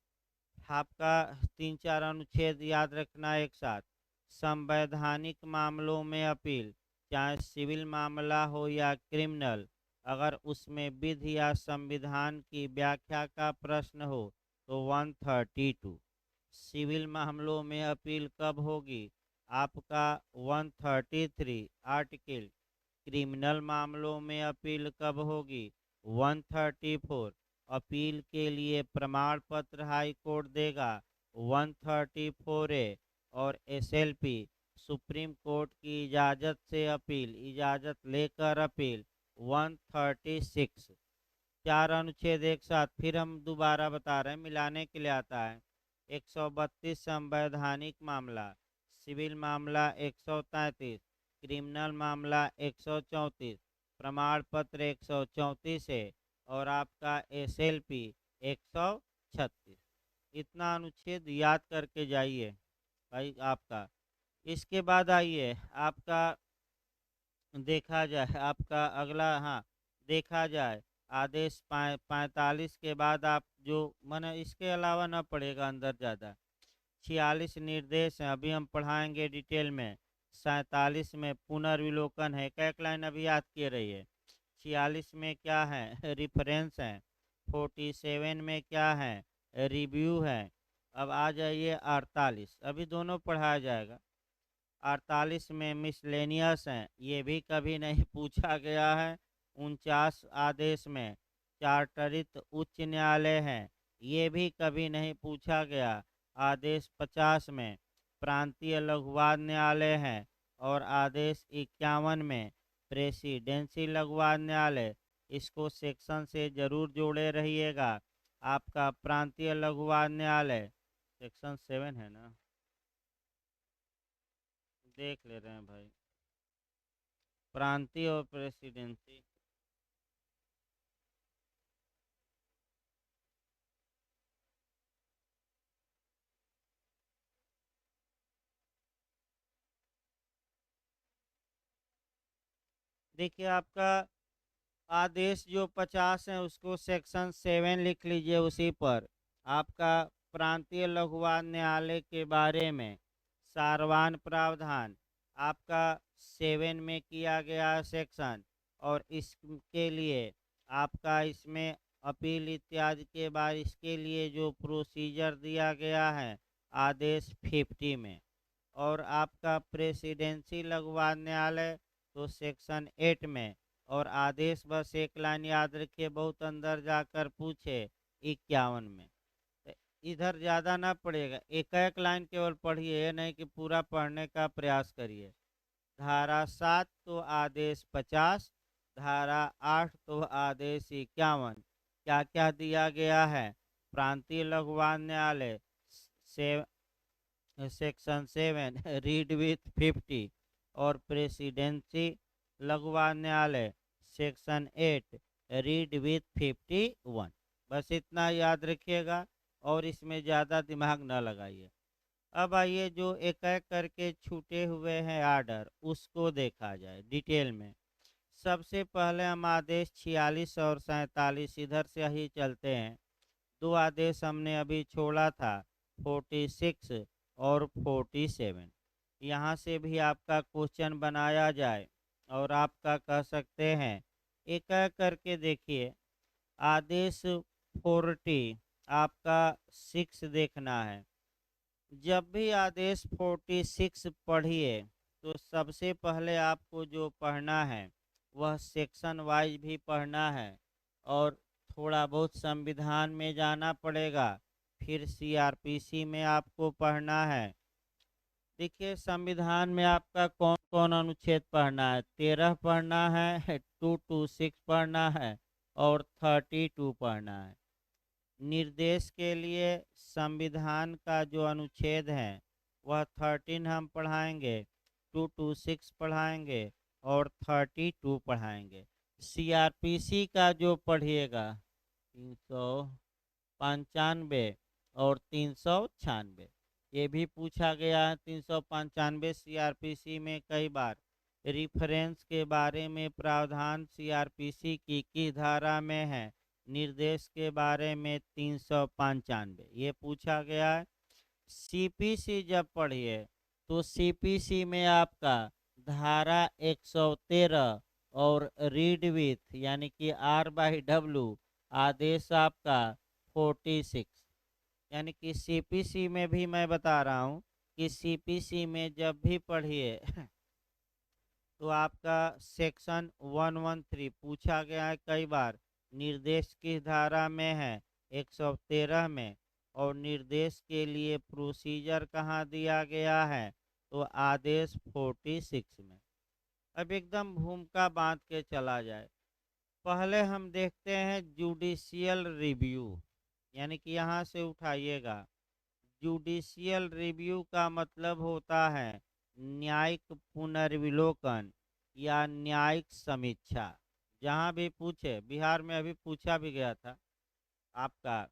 आपका 3-4 अनुच्छेद याद रखना एक साथ। संवैधानिक मामलों में अपील, चाहे सिविल मामला हो या क्रिमिनल, अगर उसमें विधि या संविधान की व्याख्या का प्रश्न हो तो 132। सिविल मामलों में अपील कब होगी? आपका 133 आर्टिकल। क्रिमिनल मामलों में अपील कब होगी? 134। अपील के लिए प्रमाण पत्र हाई कोर्ट देगा 134A। और एसएलपी सुप्रीम कोर्ट की इजाज़त से अपील, इजाज़त लेकर अपील 136। 4 अनुच्छेद एक साथ फिर हम दोबारा बता रहे हैं, मिलाने के लिए आता है। 132 संवैधानिक मामला, सिविल मामला 133, क्रिमिनल मामला 134, प्रमाण पत्र 134 है और आपका एसएलपी 136। इतना अनुच्छेद याद करके जाइए भाई आपका। इसके बाद आइए आपका देखा जाए, आपका अगला, हाँ, देखा जाए आदेश 45 के बाद आप जो मन इसके अलावा ना पड़ेगा अंदर ज़्यादा। 46 निर्देश हैं, अभी हम पढ़ाएंगे डिटेल में। 47 में पुनर्विलोकन है, एक लाइन अभी याद किए रहिए। 46 में क्या है? रिफरेंस है। 47 में क्या है? रिव्यू है। अब आ जाइए 48, अभी दोनों पढ़ाया जाएगा। 48 में मिसलेनियस हैं, ये भी कभी नहीं पूछा गया है। 49 आदेश में चार्टरित उच्च न्यायालय है, ये भी कभी नहीं पूछा गया। आदेश 50 में प्रांतीय लघुवाद न्यायालय है और आदेश 51 में प्रेसिडेंसी लघुवाद न्यायालय। इसको सेक्शन से जरूर जोड़े रहिएगा। आपका प्रांतीय लघुवाद न्यायालय सेक्शन 7 है ना, देख ले रहे हैं भाई। प्रांतीय और प्रेसिडेंसी, देखिए आपका आदेश जो 50 है उसको सेक्शन 7 लिख लीजिए। उसी पर आपका प्रांतीय लघुवाद न्यायालय के बारे में सारवान प्रावधान आपका 7 में किया गया सेक्शन। और इसके लिए आपका इसमें अपील इत्यादि के बाद इसके लिए जो प्रोसीजर दिया गया है आदेश 50 में। और आपका प्रेसिडेंसी लघुवाद न्यायालय तो सेक्शन 8 में। और आदेश बस एक लाइन याद रखिए, बहुत अंदर जाकर पूछे 51 में। तो इधर ज़्यादा ना पड़ेगा, एक एक लाइन केवल पढ़िए, नहीं कि पूरा पढ़ने का प्रयास करिए। धारा 7 तो आदेश 50, धारा 8 तो आदेश 51। क्या क्या दिया गया है? प्रांतीय लघुवाद न्यायालय से सेक्शन 7 रीड विथ 50। और प्रेसिडेंसी लघुवाद न्यायालय सेक्शन 8 रीड विथ 51। बस इतना याद रखिएगा और इसमें ज़्यादा दिमाग न लगाइए। अब आइए जो एक-एक करके छूटे हुए हैं आर्डर उसको देखा जाए डिटेल में। सबसे पहले हम आदेश 46 और 47 इधर से ही चलते हैं। 2 आदेश हमने अभी छोड़ा था 46 और 47। यहाँ से भी आपका क्वेश्चन बनाया जाए और आपका कह सकते हैं एक-एक करके देखिए। आदेश 40 आपका 6 देखना है। जब भी आदेश 46 पढ़िए तो सबसे पहले आपको जो पढ़ना है वह सेक्शन वाइज भी पढ़ना है और थोड़ा बहुत संविधान में जाना पड़ेगा, फिर सीआरपीसी में आपको पढ़ना है। देखिए संविधान में आपका कौन कौन अनुच्छेद पढ़ना है, 13 पढ़ना है, 226 पढ़ना है और 32 पढ़ना है। निर्देश के लिए संविधान का जो अनुच्छेद है वह 13 हम पढ़ाएंगे, 226 पढ़ाएंगे और 32 पढ़ाएंगे। सीआरपीसी का जो पढ़िएगा 395 और 396, ये भी पूछा गया है। 395 सीआरपीसी में कई बार रिफरेंस के बारे में प्रावधान सीआरपीसी की किस धारा में है, निर्देश के बारे में 395 ये पूछा गया है। सीपीसी जब पढ़िए तो सीपीसी में आपका धारा 113 और रीड विथ यानी कि R/W आदेश आपका 46, यानी कि सीपीसी में भी मैं बता रहा हूँ कि सीपीसी में जब भी पढ़िए तो आपका सेक्शन 113 पूछा गया है कई बार, निर्देश किस धारा में है 113 में, और निर्देश के लिए प्रोसीजर कहाँ दिया गया है तो आदेश 46 में। अब एकदम भूमिका बांध के चला जाए। पहले हम देखते हैं जुडिशियल रिव्यू, यानी कि यहाँ से उठाइएगा। जुडिशियल रिव्यू का मतलब होता है न्यायिक पुनर्विलोकन या न्यायिक समीक्षा। जहाँ भी पूछे, बिहार में अभी पूछा भी गया था आपका,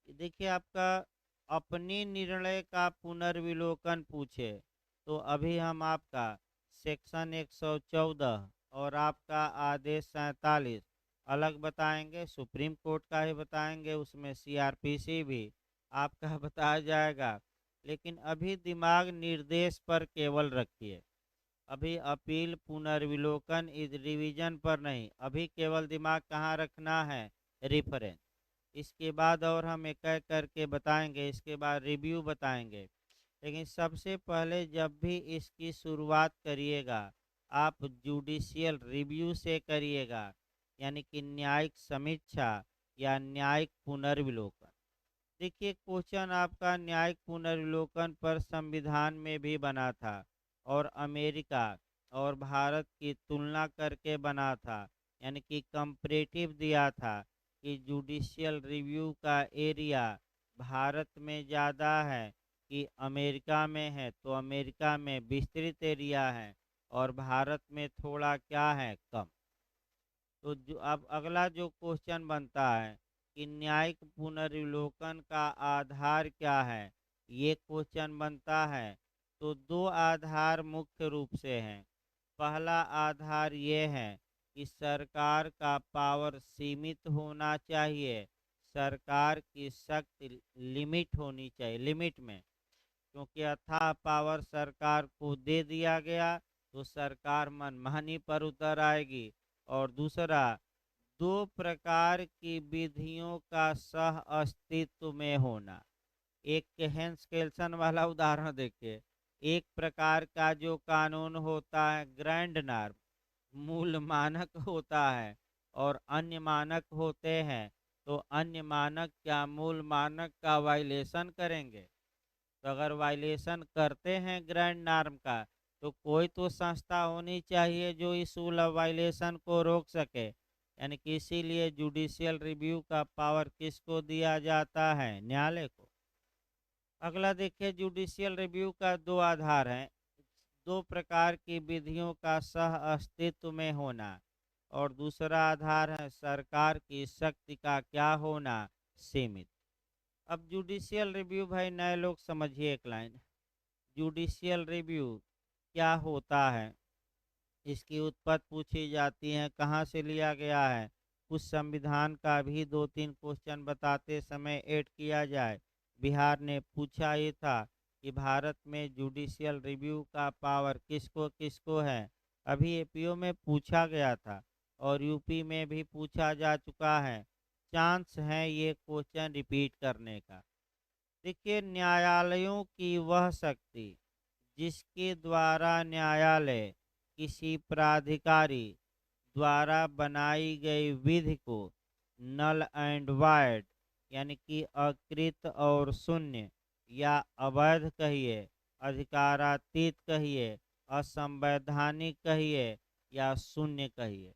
देखिए आपका अपनी निर्णय का पुनर्विलोकन पूछे तो अभी हम आपका सेक्शन 114 और आपका आदेश 47 अलग बताएंगे, सुप्रीम कोर्ट का ही बताएंगे, उसमें सीआरपीसी भी आपका बताया जाएगा। लेकिन अभी दिमाग निर्देश पर केवल रखिए, अभी अपील पुनर्विलोकन इस रिवीजन पर नहीं, अभी केवल दिमाग कहाँ रखना है, रेफरेंस। इसके बाद और हम एक एक करके बताएंगे, इसके बाद रिव्यू बताएंगे। लेकिन सबसे पहले जब भी इसकी शुरुआत करिएगा आप जुडिशियल रिव्यू से करिएगा, यानी कि न्यायिक समीक्षा या न्यायिक पुनर्विलोकन। देखिए क्वेश्चन आपका न्यायिक पुनर्विलोकन पर संविधान में भी बना था और अमेरिका और भारत की तुलना करके बना था, यानी कि कंपैरेटिव दिया था कि जुडिशियल रिव्यू का एरिया भारत में ज़्यादा है कि अमेरिका में है, तो अमेरिका में विस्तृत एरिया है और भारत में थोड़ा क्या है, कम। तो जो अब अगला जो क्वेश्चन बनता है कि न्यायिक पुनर्विलोकन का आधार क्या है, ये क्वेश्चन बनता है। तो दो आधार मुख्य रूप से हैं। पहला आधार ये है कि सरकार का पावर सीमित होना चाहिए, सरकार की शक्ति लिमिट होनी चाहिए, लिमिट में, क्योंकि अथाह पावर सरकार को दे दिया गया तो सरकार मनमानी पर उतर आएगी। और दूसरा, दो प्रकार की विधियों का सह अस्तित्व में होना। एक हेंस केल्सन वाला उदाहरण देखिए, एक प्रकार का जो कानून होता है ग्रैंड नॉर्म, मूल मानक होता है, और अन्य मानक होते हैं, तो अन्य मानक क्या मूल मानक का वायलेशन करेंगे? तो अगर वायलेशन करते हैं ग्रैंड नॉर्म का तो कोई तो संस्था होनी चाहिए जो इस वायलेशन को रोक सके, यानी कि इसीलिए जुडिशियल रिव्यू का पावर किसको दिया जाता है, न्यायालय को। अगला देखिए, जुडिशियल रिव्यू का दो आधार हैं, दो प्रकार की विधियों का सह अस्तित्व में होना। और दूसरा आधार है सरकार की शक्ति का क्या होना, सीमित। अब जुडिशियल रिव्यू भाई नए लोग समझिए एक लाइन। जुडिशियल रिव्यू क्या होता है, इसकी उत्पत्ति पूछी जाती है, कहाँ से लिया गया है, कुछ संविधान का भी दो तीन क्वेश्चन बताते समय ऐड किया जाए। बिहार ने पूछा ये था कि भारत में जुडिशियल रिव्यू का पावर किसको किसको है। अभी एपीओ में पूछा गया था और यूपी में भी पूछा जा चुका है। चांस है ये क्वेश्चन रिपीट करने का। देखिए, न्यायालयों की वह शक्ति जिसके द्वारा न्यायालय किसी प्राधिकारी द्वारा बनाई गई विधि को नल एंड वाइड, यानी कि अकृत और शून्य या अवैध कहिए, अधिकारातीत कहिए, असंवैधानिक कहिए या शून्य कहिए,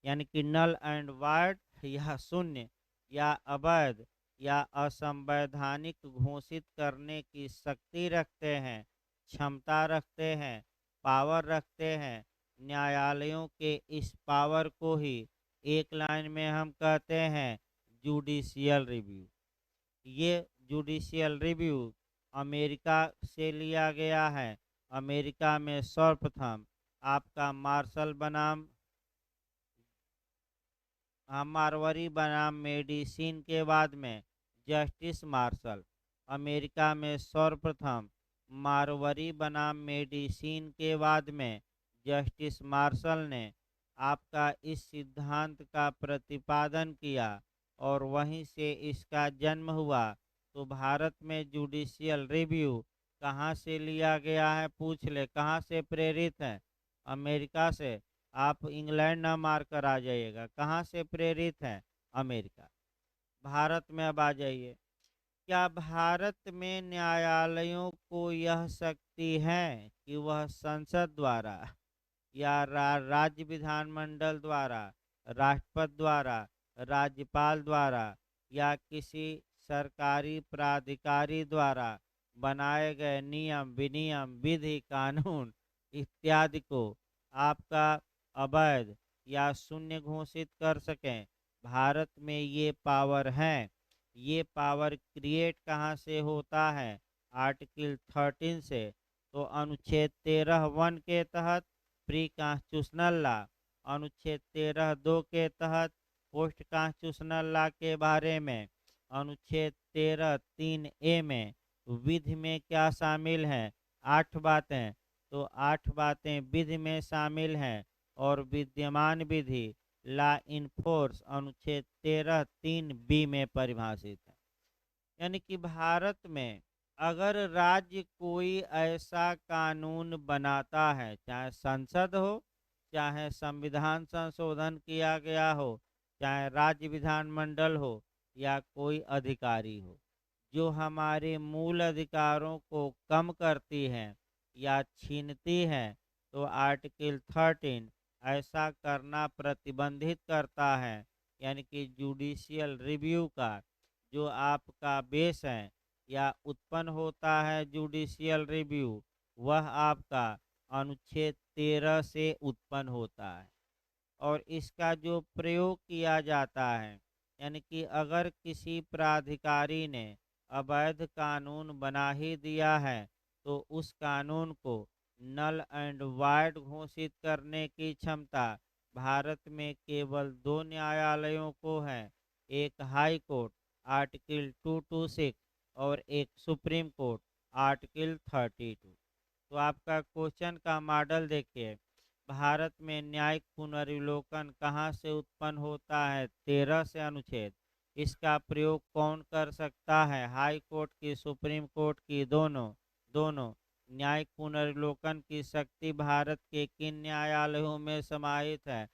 यानी कि नल एंड वाइड या शून्य या अवैध या असंवैधानिक घोषित करने की शक्ति रखते हैं, क्षमता रखते हैं, पावर रखते हैं। न्यायालयों के इस पावर को ही एक लाइन में हम कहते हैं जुडिशियल रिव्यू। ये जुडिशियल रिव्यू अमेरिका से लिया गया है। अमेरिका में सर्वप्रथम आपका मार्शल बनाम मारवरी बनाम मेडिसिन के बाद में जस्टिस मार्शल। अमेरिका में सर्वप्रथम मारवरी बनाम मेडिसिन के बाद में जस्टिस मार्शल ने आपका इस सिद्धांत का प्रतिपादन किया और वहीं से इसका जन्म हुआ। तो भारत में जुडिशियल रिव्यू कहाँ से लिया गया है, पूछ ले, कहाँ से प्रेरित है? अमेरिका से। आप इंग्लैंड ना मार कर आ जाइएगा, कहाँ से प्रेरित है? अमेरिका। भारत में अब आ जाइए। क्या भारत में न्यायालयों को यह शक्ति है कि वह संसद द्वारा या राज्य विधानमंडल द्वारा, राष्ट्रपति द्वारा, राज्यपाल द्वारा या किसी सरकारी प्राधिकारी द्वारा बनाए गए नियम, विनियम, विधि, कानून इत्यादि को आपका अवैध या शून्य घोषित कर सकें? भारत में ये पावर है। ये पावर क्रिएट कहाँ से होता है? आर्टिकल 13 से। तो अनुच्छेद 13(1) के तहत प्री कॉन्स्टिट्यूशनल लॉ, अनुच्छेद 13(2) के तहत पोस्ट कॉन्स्टिट्यूशनल लॉ के बारे में, अनुच्छेद 13(3)(a) में विधि में क्या शामिल है? 8 बातें। तो 8 बातें विधि में शामिल हैं और विद्यमान विधि ला इन फोर्स अनुच्छेद 13(3)(b) में परिभाषित है। यानी कि भारत में अगर राज्य कोई ऐसा कानून बनाता है, चाहे संसद हो, चाहे संविधान संशोधन किया गया हो, चाहे राज्य विधानमंडल हो या कोई अधिकारी हो, जो हमारे मूल अधिकारों को कम करती है या छीनती है, तो आर्टिकल 13 ऐसा करना प्रतिबंधित करता है। यानी कि जुडिशियल रिव्यू का जो आपका बेस है या उत्पन्न होता है जुडिशियल रिव्यू, वह आपका अनुच्छेद 13 से उत्पन्न होता है। और इसका जो प्रयोग किया जाता है, यानी कि अगर किसी प्राधिकारी ने अवैध कानून बना ही दिया है तो उस कानून को नल एंड वाइड घोषित करने की क्षमता भारत में केवल दो न्यायालयों को है। एक हाई कोर्ट आर्टिकल 226 और एक सुप्रीम कोर्ट आर्टिकल 32। तो आपका क्वेश्चन का मॉडल देखिए। भारत में न्यायिक पुनर्विलोकन कहाँ से उत्पन्न होता है? 13 से अनुच्छेद। इसका प्रयोग कौन कर सकता है? हाई कोर्ट की, सुप्रीम कोर्ट की, दोनों। दोनों। न्यायिक पुनर्विलोकन की शक्ति भारत के किन न्यायालयों में समाहित है?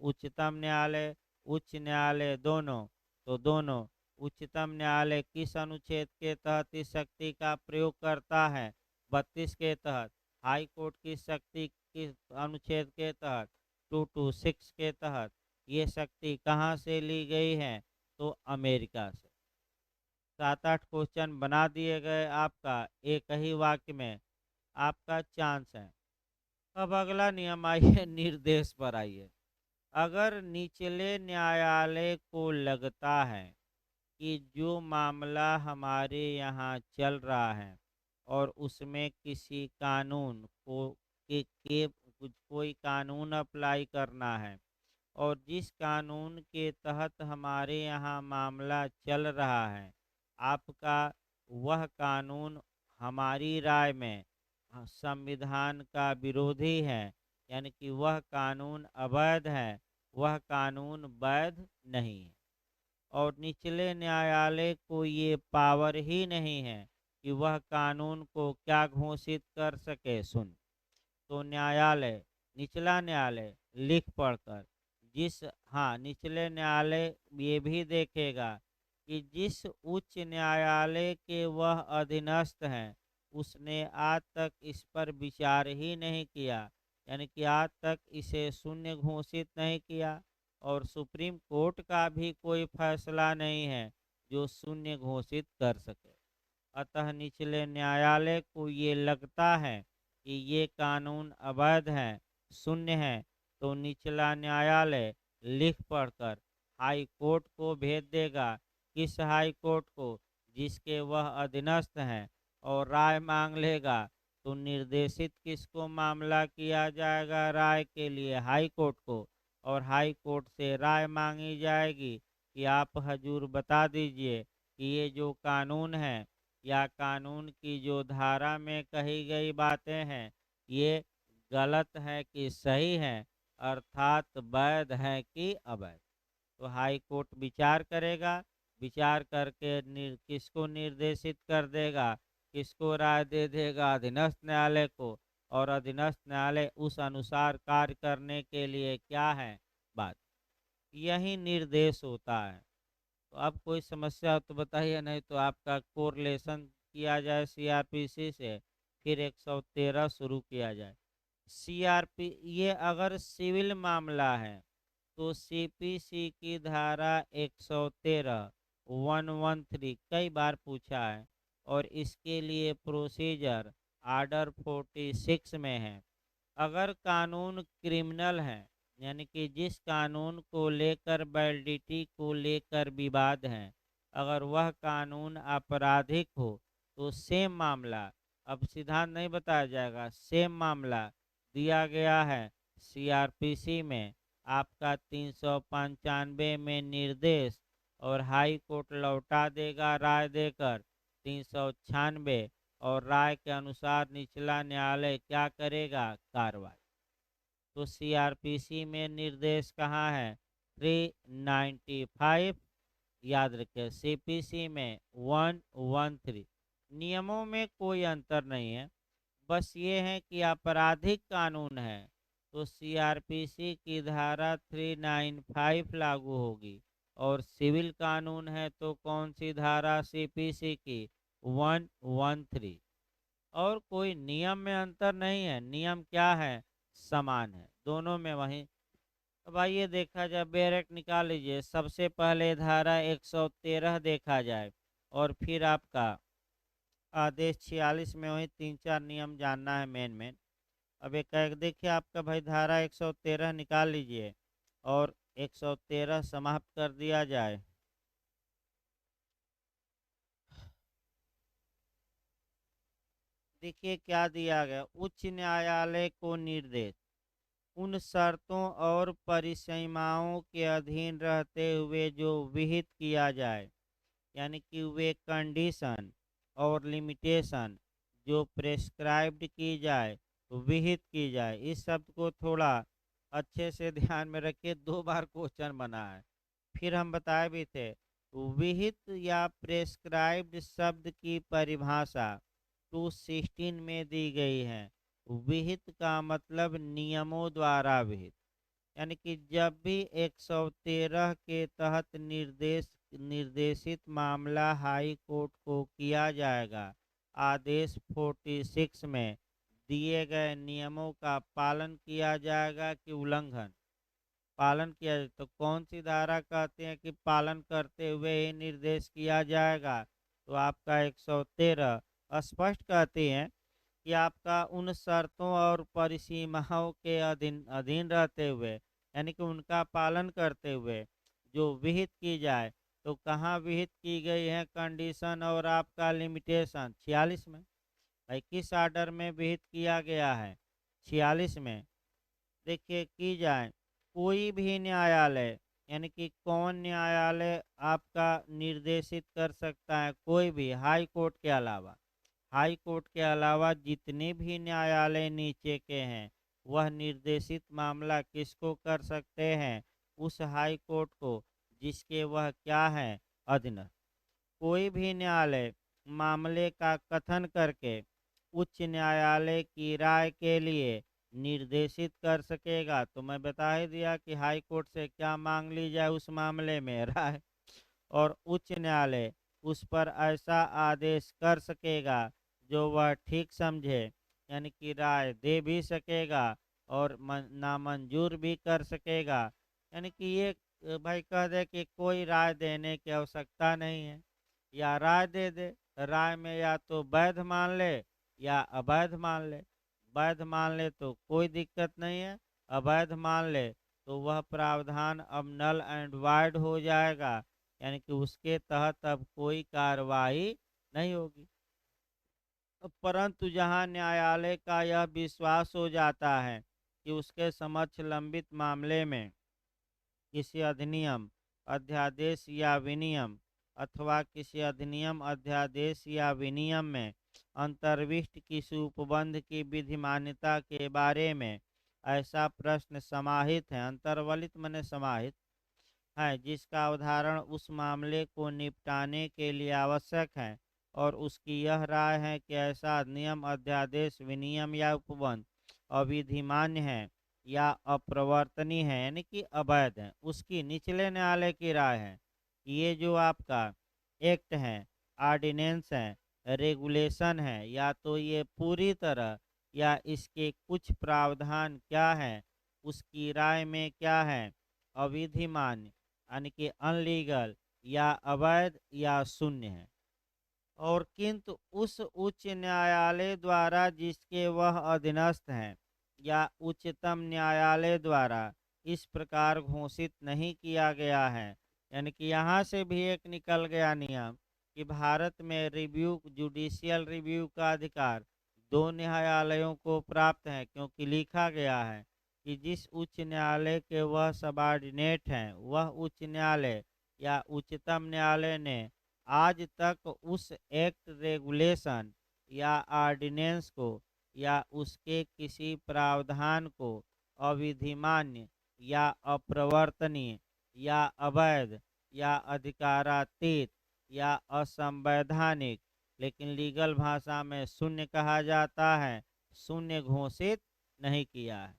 उच्चतम न्यायालय, उच्च न्यायालय, दोनों। तो दोनों। उच्चतम न्यायालय किस अनुच्छेद के तहत इस शक्ति का प्रयोग करता है? 32 के तहत। हाई कोर्ट की शक्ति किस अनुच्छेद के तहत? 226 के तहत। ये शक्ति कहाँ से ली गई है? तो अमेरिका से। 7-8 क्वेश्चन बना दिए गए आपका एक ही वाक्य में। आपका चांस है। अब अगला नियम आइए निर्देश पर आइए। अगर निचले न्यायालय को लगता है कि जो मामला हमारे यहाँ चल रहा है और उसमें किसी कानून को के कोई कानून अप्लाई करना है, और जिस कानून के तहत हमारे यहाँ मामला चल रहा है, आपका वह कानून हमारी राय में संविधान का विरोधी है, यानी कि वह कानून अवैध है, वह कानून वैध नहीं है। और निचले न्यायालय को ये पावर ही नहीं है कि वह कानून को क्या घोषित कर सके। सुन, तो न्यायालय, निचला न्यायालय लिख पढ़कर जिस, हाँ, निचले न्यायालय ये भी देखेगा कि जिस उच्च न्यायालय के वह अधीनस्थ हैं, उसने आज तक इस पर विचार ही नहीं किया, यानी कि आज तक इसे शून्य घोषित नहीं किया, और सुप्रीम कोर्ट का भी कोई फैसला नहीं है जो शून्य घोषित कर सके। अतः निचले न्यायालय को ये लगता है कि ये कानून अवैध है, शून्य है, तो निचला न्यायालय लिख पढ़कर हाई कोर्ट को भेज देगा। किस हाई कोर्ट को? जिसके वह अधीनस्थ हैं, और राय मांग लेगा। तो निर्देशित किसको मामला किया जाएगा राय के लिए? हाई कोर्ट को। और हाई कोर्ट से राय मांगी जाएगी कि आप हजूर बता दीजिए कि ये जो कानून है या कानून की जो धारा में कही गई बातें हैं, ये गलत है कि सही है, अर्थात वैध है कि अवैध। तो हाई कोर्ट विचार करेगा, विचार करके किसको निर्देशित कर देगा, किसको राय दे देगा? अधीनस्थ न्यायालय को। और अधीनस्थ न्यायालय उस अनुसार कार्य करने के लिए क्या है बात, यही निर्देश होता है। तो अब कोई समस्या हो तो बताइए, नहीं तो आपका कोरिलेशन किया जाए सीआरपीसी से, फिर 113 शुरू किया जाए। सीआरपी, ये अगर सिविल मामला है तो सीपीसी की धारा 113 113 कई बार पूछा है, और इसके लिए प्रोसीजर आर्डर 46 में है। अगर कानून क्रिमिनल है, यानी कि जिस कानून को लेकर वैलिडिटी को लेकर विवाद है, अगर वह कानून आपराधिक हो, तो सेम मामला, अब सिद्धांत नहीं बताया जाएगा, सेम मामला दिया गया है सीआरपीसी में, आपका 395 में निर्देश, और हाई कोर्ट लौटा देगा राय देकर 396, और राय के अनुसार निचला न्यायालय क्या करेगा? कार्रवाई। तो सीआरपीसी में निर्देश कहाँ है? 395, याद रखें। सीपीसी में 113। नियमों में कोई अंतर नहीं है, बस ये है कि आपराधिक कानून है तो सीआरपीसी की धारा 395 लागू होगी, और सिविल कानून है तो कौन सी धारा? सीपीसी की 113। और कोई नियम में अंतर नहीं है, नियम क्या है? समान है दोनों में वही। अब आइए देखा जाए, बैरक निकाल लीजिए। सबसे पहले धारा 113 देखा जाए, और फिर आपका आदेश 46 में वही 3-4 नियम जानना है मेन मेन। अब एक एक देखिए आपका भाई, धारा 113 निकाल लीजिए और 113 समाप्त कर दिया जाए। देखिए क्या दिया गया, उच्च न्यायालय को निर्देश उन शर्तों और परिसीमाओं के अधीन रहते हुए जो विहित किया जाए, यानी कि वे कंडीशन और लिमिटेशन जो प्रेस्क्राइब्ड की जाए, विहित की जाए। इस शब्द को थोड़ा अच्छे से ध्यान में रखिए, 2 बार क्वेश्चन बना है। फिर हम बताए भी थे, विहित या प्रेस्क्राइब्ड शब्द की परिभाषा 216 में दी गई है। विहित का मतलब नियमों द्वारा विहित, यानी कि जब भी 113 के तहत निर्देशित मामला हाई कोर्ट को किया जाएगा, आदेश 46 में दिए गए नियमों का पालन किया जाएगा कि उल्लंघन? पालन किया जाए। तो कौन सी धारा कहते हैं कि पालन करते हुए ही निर्देश किया जाएगा? तो आपका 113 स्पष्ट कहती हैं कि आपका उन शर्तों और परिसीमाओं के अधीन अधीन रहते हुए, यानी कि उनका पालन करते हुए जो विहित की जाए, तो कहाँ विहित की गई है कंडीशन और आपका लिमिटेशन? 46 में। भाई किस आर्डर में विहित किया गया है? 46 में। देखिए की जाए, कोई भी न्यायालय, यानी कि कौन न्यायालय आपका निर्देशित कर सकता है? कोई भी, हाई कोर्ट के अलावा। हाई कोर्ट के अलावा जितने भी न्यायालय नीचे के हैं, वह निर्देशित मामला किसको कर सकते हैं? उस हाई कोर्ट को जिसके वह क्या है? अधीनस्थ। कोई भी न्यायालय मामले का कथन करके उच्च न्यायालय की राय के लिए निर्देशित कर सकेगा। तो मैं बता ही दिया कि हाई कोर्ट से क्या मांग ली जाए उस मामले में? राय। और उच्च न्यायालय उस पर ऐसा आदेश कर सकेगा जो वह ठीक समझे, यानी कि राय दे भी सकेगा और नामंजूर भी कर सकेगा। यानी कि ये भाई कह दे कि कोई राय देने की आवश्यकता नहीं है, या राय दे दे, राय में या तो वैध मान ले या अवैध मान ले। वैध मान ले तो कोई दिक्कत नहीं है, अवैध मान ले तो वह प्रावधान अब नल एंड वाइड हो जाएगा, यानी कि उसके तहत अब कोई कार्रवाई नहीं होगी। परंतु जहां न्यायालय का यह विश्वास हो जाता है कि उसके समक्ष लंबित मामले में किसी अधिनियम, अध्यादेश या विनियम अथवा किसी अधिनियम, अध्यादेश या विनियम में अंतर्विष्ट किसी उपबंध की विधिमान्यता के बारे में ऐसा प्रश्न समाहित है, अंतर्वलित माने समाहित है, जिसका अवधारण उस मामले को निपटाने के लिए आवश्यक है, और उसकी यह राय है कि ऐसा नियम, अध्यादेश, विनियम या उपबंध अविधिमान्य है या अप्रवर्तनीय है, यानी कि अवैध है, उसकी निचले न्यायालय की राय है। ये जो आपका एक्ट है, ऑर्डिनेंस है, रेगुलेशन है, या तो ये पूरी तरह या इसके कुछ प्रावधान क्या है, उसकी राय में क्या है? अविधिमान्य, यानी कि अनलीगल, या अवैध, या शून्य है। और किंतु उस उच्च न्यायालय द्वारा जिसके वह अधीनस्थ हैं, या उच्चतम न्यायालय द्वारा इस प्रकार घोषित नहीं किया गया है, यानी कि यहाँ से भी एक निकल गया नियम कि भारत में रिव्यू, जुडिशियल रिव्यू का अधिकार दो न्यायालयों को प्राप्त है, क्योंकि लिखा गया है कि जिस उच्च न्यायालय के वह सबॉर्डिनेट हैं, वह उच्च न्यायालय या उच्चतम न्यायालय ने आज तक उस एक्ट, रेगुलेशन या ऑर्डिनेंस को या उसके किसी प्रावधान को अविधिमान्य या अप्रवर्तनीय या अवैध या अधिकारातीत या असंवैधानिक, लेकिन लीगल भाषा में शून्य कहा जाता है, शून्य घोषित नहीं किया है।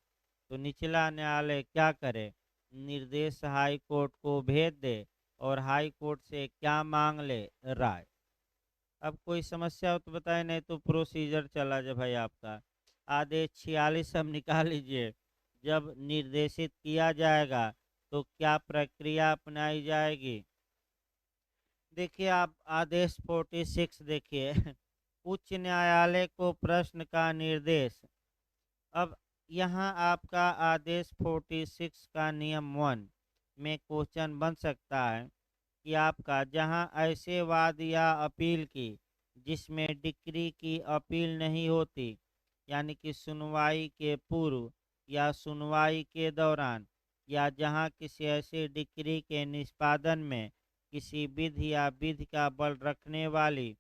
तो निचला न्यायालय क्या करे? निर्देश हाई कोर्ट को भेज दे और हाई कोर्ट से क्या मांग ले? राय। अब कोई समस्या हो तो बताए, नहीं तो प्रोसीजर चला जाए भाई आपका। आदेश 46 अब निकाल लीजिए। जब निर्देशित किया जाएगा तो क्या प्रक्रिया अपनाई जाएगी? देखिए आप आदेश 46 देखिए। उच्च न्यायालय को प्रश्न का निर्देश। अब यहाँ आपका आदेश 46 का नियम 1 में क्वेश्चन बन सकता है कि आपका जहाँ ऐसे वाद या अपील की जिसमें डिक्री की अपील नहीं होती, यानी कि सुनवाई के पूर्व या सुनवाई के दौरान, या जहाँ किसी ऐसे डिक्री के निष्पादन में किसी विधि या विधि का बल रखने वाली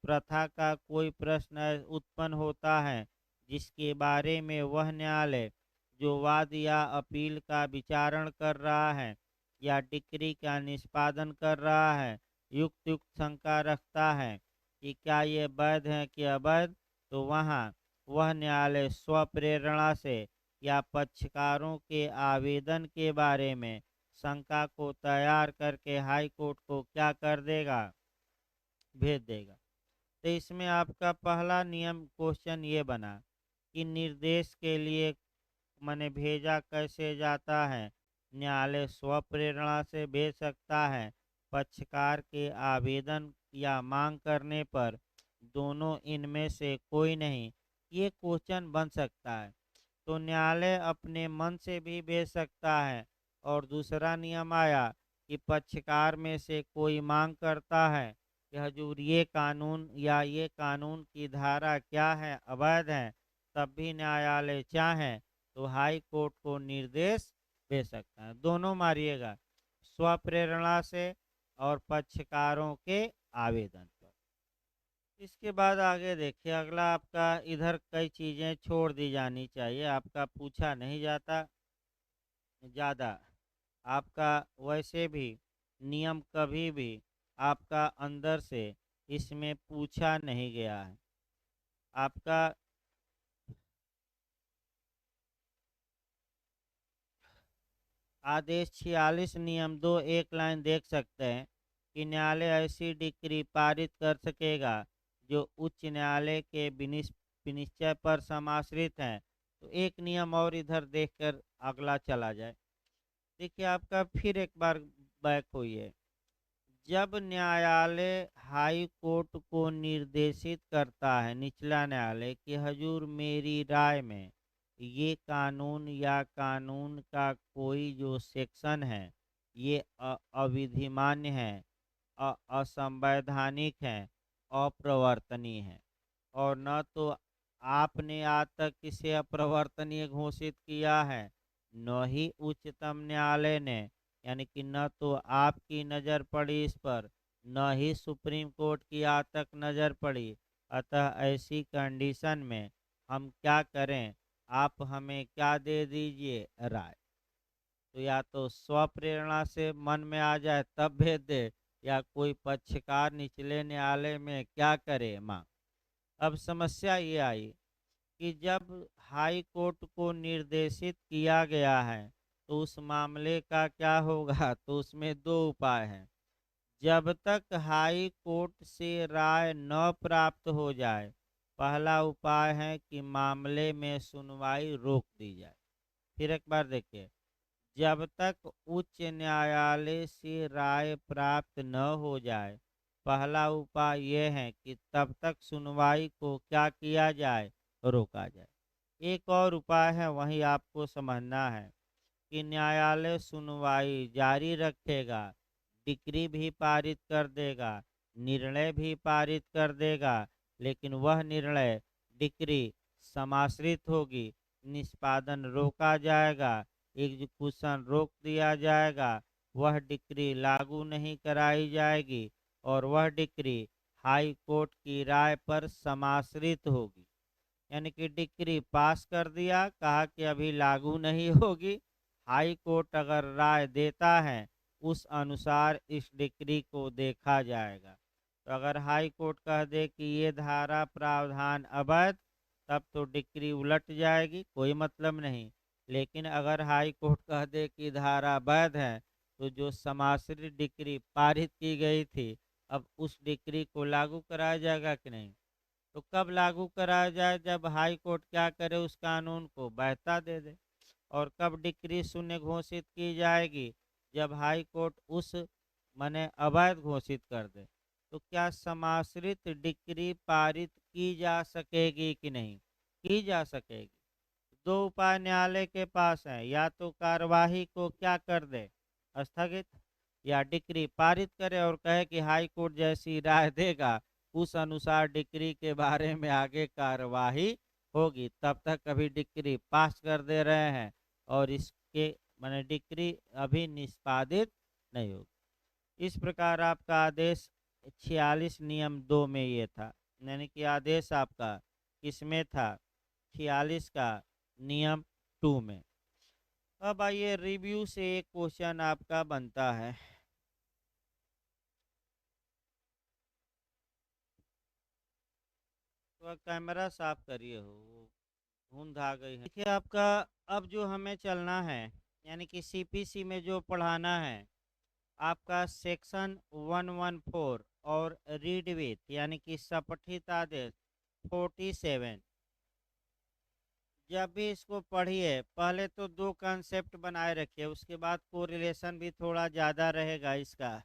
प्रथा का कोई प्रश्न उत्पन्न होता है, जिसके बारे में वह न्यायालय जो वाद या अपील का विचारण कर रहा है या डिक्री का निष्पादन कर रहा है, युक्त युक्त शंका रखता है कि क्या ये वैध है कि अवैध, तो वहाँ वह न्यायालय स्वप्रेरणा से या पक्षकारों के आवेदन के बारे में शंका को तैयार करके हाई कोर्ट को क्या कर देगा? भेज देगा। तो इसमें आपका पहला नियम क्वेश्चन ये बना कि निर्देश के लिए माने भेजा कैसे जाता है? न्यायालय स्वप्रेरणा से भेज सकता है, पक्षकार के आवेदन या मांग करने पर, दोनों इनमें से कोई नहीं। ये क्वेश्चन बन सकता है। तो न्यायालय अपने मन से भी भेज सकता है। और दूसरा नियम आया कि पक्षकार में से कोई मांग करता है कि हजूर ये कानून या ये कानून की धारा क्या है, अवैध है, तब भी न्यायालय चाहे तो हाई कोर्ट को निर्देश दे सकता है। दोनों मारिएगा, स्वप्रेरणा से और पक्षकारों के आवेदन पर। इसके बाद आगे देखिए, अगला आपका इधर कई चीज़ें छोड़ दी जानी चाहिए, आपका पूछा नहीं जाता ज़्यादा। आपका वैसे भी नियम कभी भी आपका अंदर से इसमें पूछा नहीं गया है। आपका आदेश 46 नियम 2 एक लाइन देख सकते हैं कि न्यायालय ऐसी डिक्री पारित कर सकेगा जो उच्च न्यायालय के विनिश्चय पर समाश्रित है। तो एक नियम और इधर देखकर अगला चला जाए। देखिए आपका फिर एक बार बैक हुई है। जब न्यायालय हाई कोर्ट को निर्देशित करता है, निचला न्यायालय, कि हजूर मेरी राय में ये कानून या कानून का कोई जो सेक्शन है ये अविधिमान्य है, असंवैधानिक है, अप्रवर्तनीय है, और न तो आपने आज तक इसे अप्रवर्तनीय घोषित किया है, न ही उच्चतम न्यायालय ने, यानी कि न तो आपकी नज़र पड़ी इस पर, न ही सुप्रीम कोर्ट की आज तक नज़र पड़ी। अतः ऐसी कंडीशन में हम क्या करें, आप हमें क्या दे दीजिए, राय। तो या तो स्वप्रेरणा से मन में आ जाए तब भेज दे, या कोई पक्षकार निचले न्यायालय में क्या करे, मांग। अब समस्या ये आई कि जब हाई कोर्ट को निर्देशित किया गया है तो उस मामले का क्या होगा, तो उसमें दो उपाय हैं। जब तक हाई कोर्ट से राय न प्राप्त हो जाए, पहला उपाय है कि मामले में सुनवाई रोक दी जाए। फिर एक बार देखिए, जब तक उच्च न्यायालय से राय प्राप्त न हो जाए, पहला उपाय यह है कि तब तक सुनवाई को क्या किया जाए, रोका जाए। एक और उपाय है, वही आपको समझना है कि न्यायालय सुनवाई जारी रखेगा, डिक्री भी पारित कर देगा, निर्णय भी पारित कर देगा, लेकिन वह निर्णय, डिक्री समाश्रित होगी, निष्पादन रोका जाएगा, एग्जीक्यूशन रोक दिया जाएगा, वह डिक्री लागू नहीं कराई जाएगी, और वह डिक्री हाई कोर्ट की राय पर समाश्रित होगी। यानी कि डिक्री पास कर दिया, कहा कि अभी लागू नहीं होगी, हाई कोर्ट अगर राय देता है उस अनुसार इस डिक्री को देखा जाएगा। तो अगर हाई कोर्ट कह दे कि ये धारा प्रावधान अवैध, तब तो डिक्री उलट जाएगी, कोई मतलब नहीं। लेकिन अगर हाई कोर्ट कह दे कि धारा वैध है, तो जो समाश्रित डिक्री पारित की गई थी, अब उस डिक्री को लागू कराया जाएगा कि नहीं। तो कब लागू कराया जाए, जब हाई कोर्ट क्या करे, उस कानून को वैधता दे दे। और कब डिक्री शून्य घोषित की जाएगी, जब हाई कोर्ट उस माने अवैध घोषित कर दे। तो क्या समाश्रित डिक्री पारित की जा सकेगी कि नहीं, की जा सकेगी। दो उपाय न्यायालय के पास हैं, या तो कार्यवाही को क्या कर दे, स्थगित, या डिक्री पारित करे और कहे कि हाई कोर्ट जैसी राय देगा उस अनुसार डिक्री के बारे में आगे कार्यवाही होगी। तब तक अभी डिक्री पास कर दे रहे हैं और इसके माने डिक्री अभी निष्पादित नहीं होगी। इस प्रकार आपका आदेश 46 नियम 2 में ये था, यानी कि आदेश आपका किसमें था, 46 का नियम 2 में। अब आइए रिव्यू से एक क्वेश्चन आपका बनता है। तो कैमरा साफ करिए, हो धुंध आ गई है। देखिए आपका अब जो हमें चलना है, यानी कि सीपीसी में जो पढ़ाना है, आपका सेक्शन 114 और रीड विथ यानी कि सपठित आदेश 47। जब भी इसको पढ़िए, पहले तो दो कंसेप्ट बनाए रखिए, उसके बाद कोरिलेशन भी थोड़ा ज़्यादा रहेगा इसका।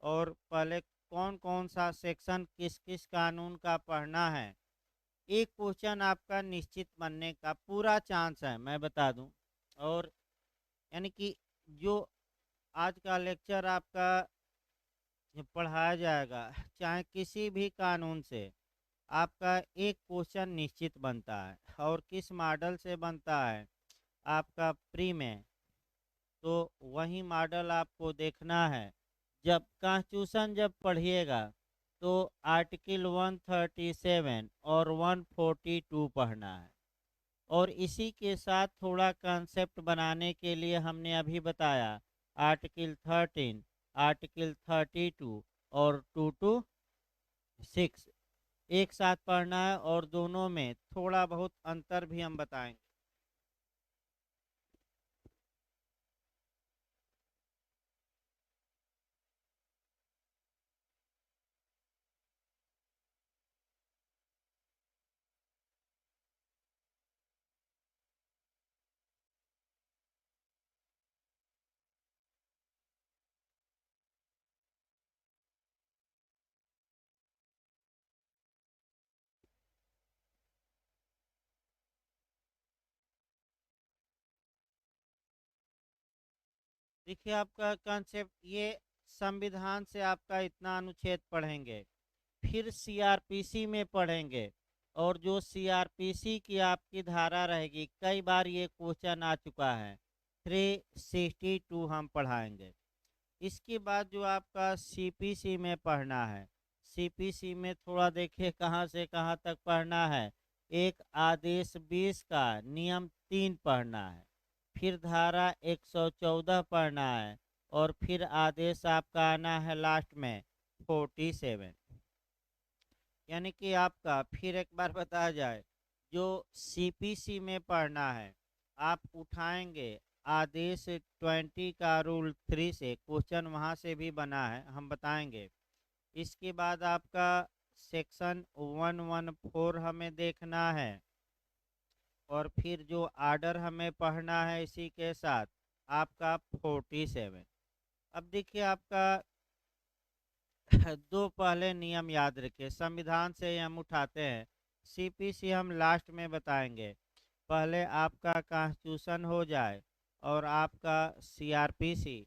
और पहले कौन कौन सा सेक्शन किस किस कानून का पढ़ना है, एक क्वेश्चन आपका निश्चित बनने का पूरा चांस है, मैं बता दूं। और यानी कि जो आज का लेक्चर आपका जो पढ़ाया जाएगा, चाहे किसी भी कानून से, आपका एक क्वेश्चन निश्चित बनता है। और किस मॉडल से बनता है? आपका प्री में। तो वही मॉडल आपको देखना है। जब कॉन्स्टिट्यूशन जब पढ़िएगा तो आर्टिकल 137 और 142 पढ़ना है। और इसी के साथ थोड़ा कंसेप्ट बनाने के लिए हमने अभी बताया आर्टिकल 13, आर्टिकल 32 और 2 to 6 एक साथ पढ़ना है। और दोनों में थोड़ा बहुत अंतर भी हम बताएंगे। देखिए आपका कंसेप्ट ये, संविधान से आपका इतना अनुच्छेद पढ़ेंगे, फिर सीआरपीसी में पढ़ेंगे। और जो सीआरपीसी की आपकी धारा रहेगी, कई बार ये क्वेश्चन आ चुका है, 362 हम पढ़ाएंगे। इसके बाद जो आपका सीपीसी में पढ़ना है, सीपीसी में थोड़ा देखिए कहाँ से कहाँ तक पढ़ना है। एक आदेश 20 का नियम 3 पढ़ना है, फिर धारा 114 पढ़ना है, और फिर आदेश आपका आना है लास्ट में 47। यानी कि आपका फिर एक बार बताया जाए, जो सीपीसी में पढ़ना है, आप उठाएंगे आदेश 20 का रूल 3 से, क्वेश्चन वहाँ से भी बना है, हम बताएंगे। इसके बाद आपका सेक्शन 114 हमें देखना है। और फिर जो आर्डर हमें पढ़ना है इसी के साथ आपका 47। अब देखिए आपका दो पहले नियम याद रखिए, संविधान से हम उठाते हैं, सीपीसी हम लास्ट में बताएंगे। पहले आपका कॉन्स्टिट्यूशन हो जाए और आपका सीआरपीसी।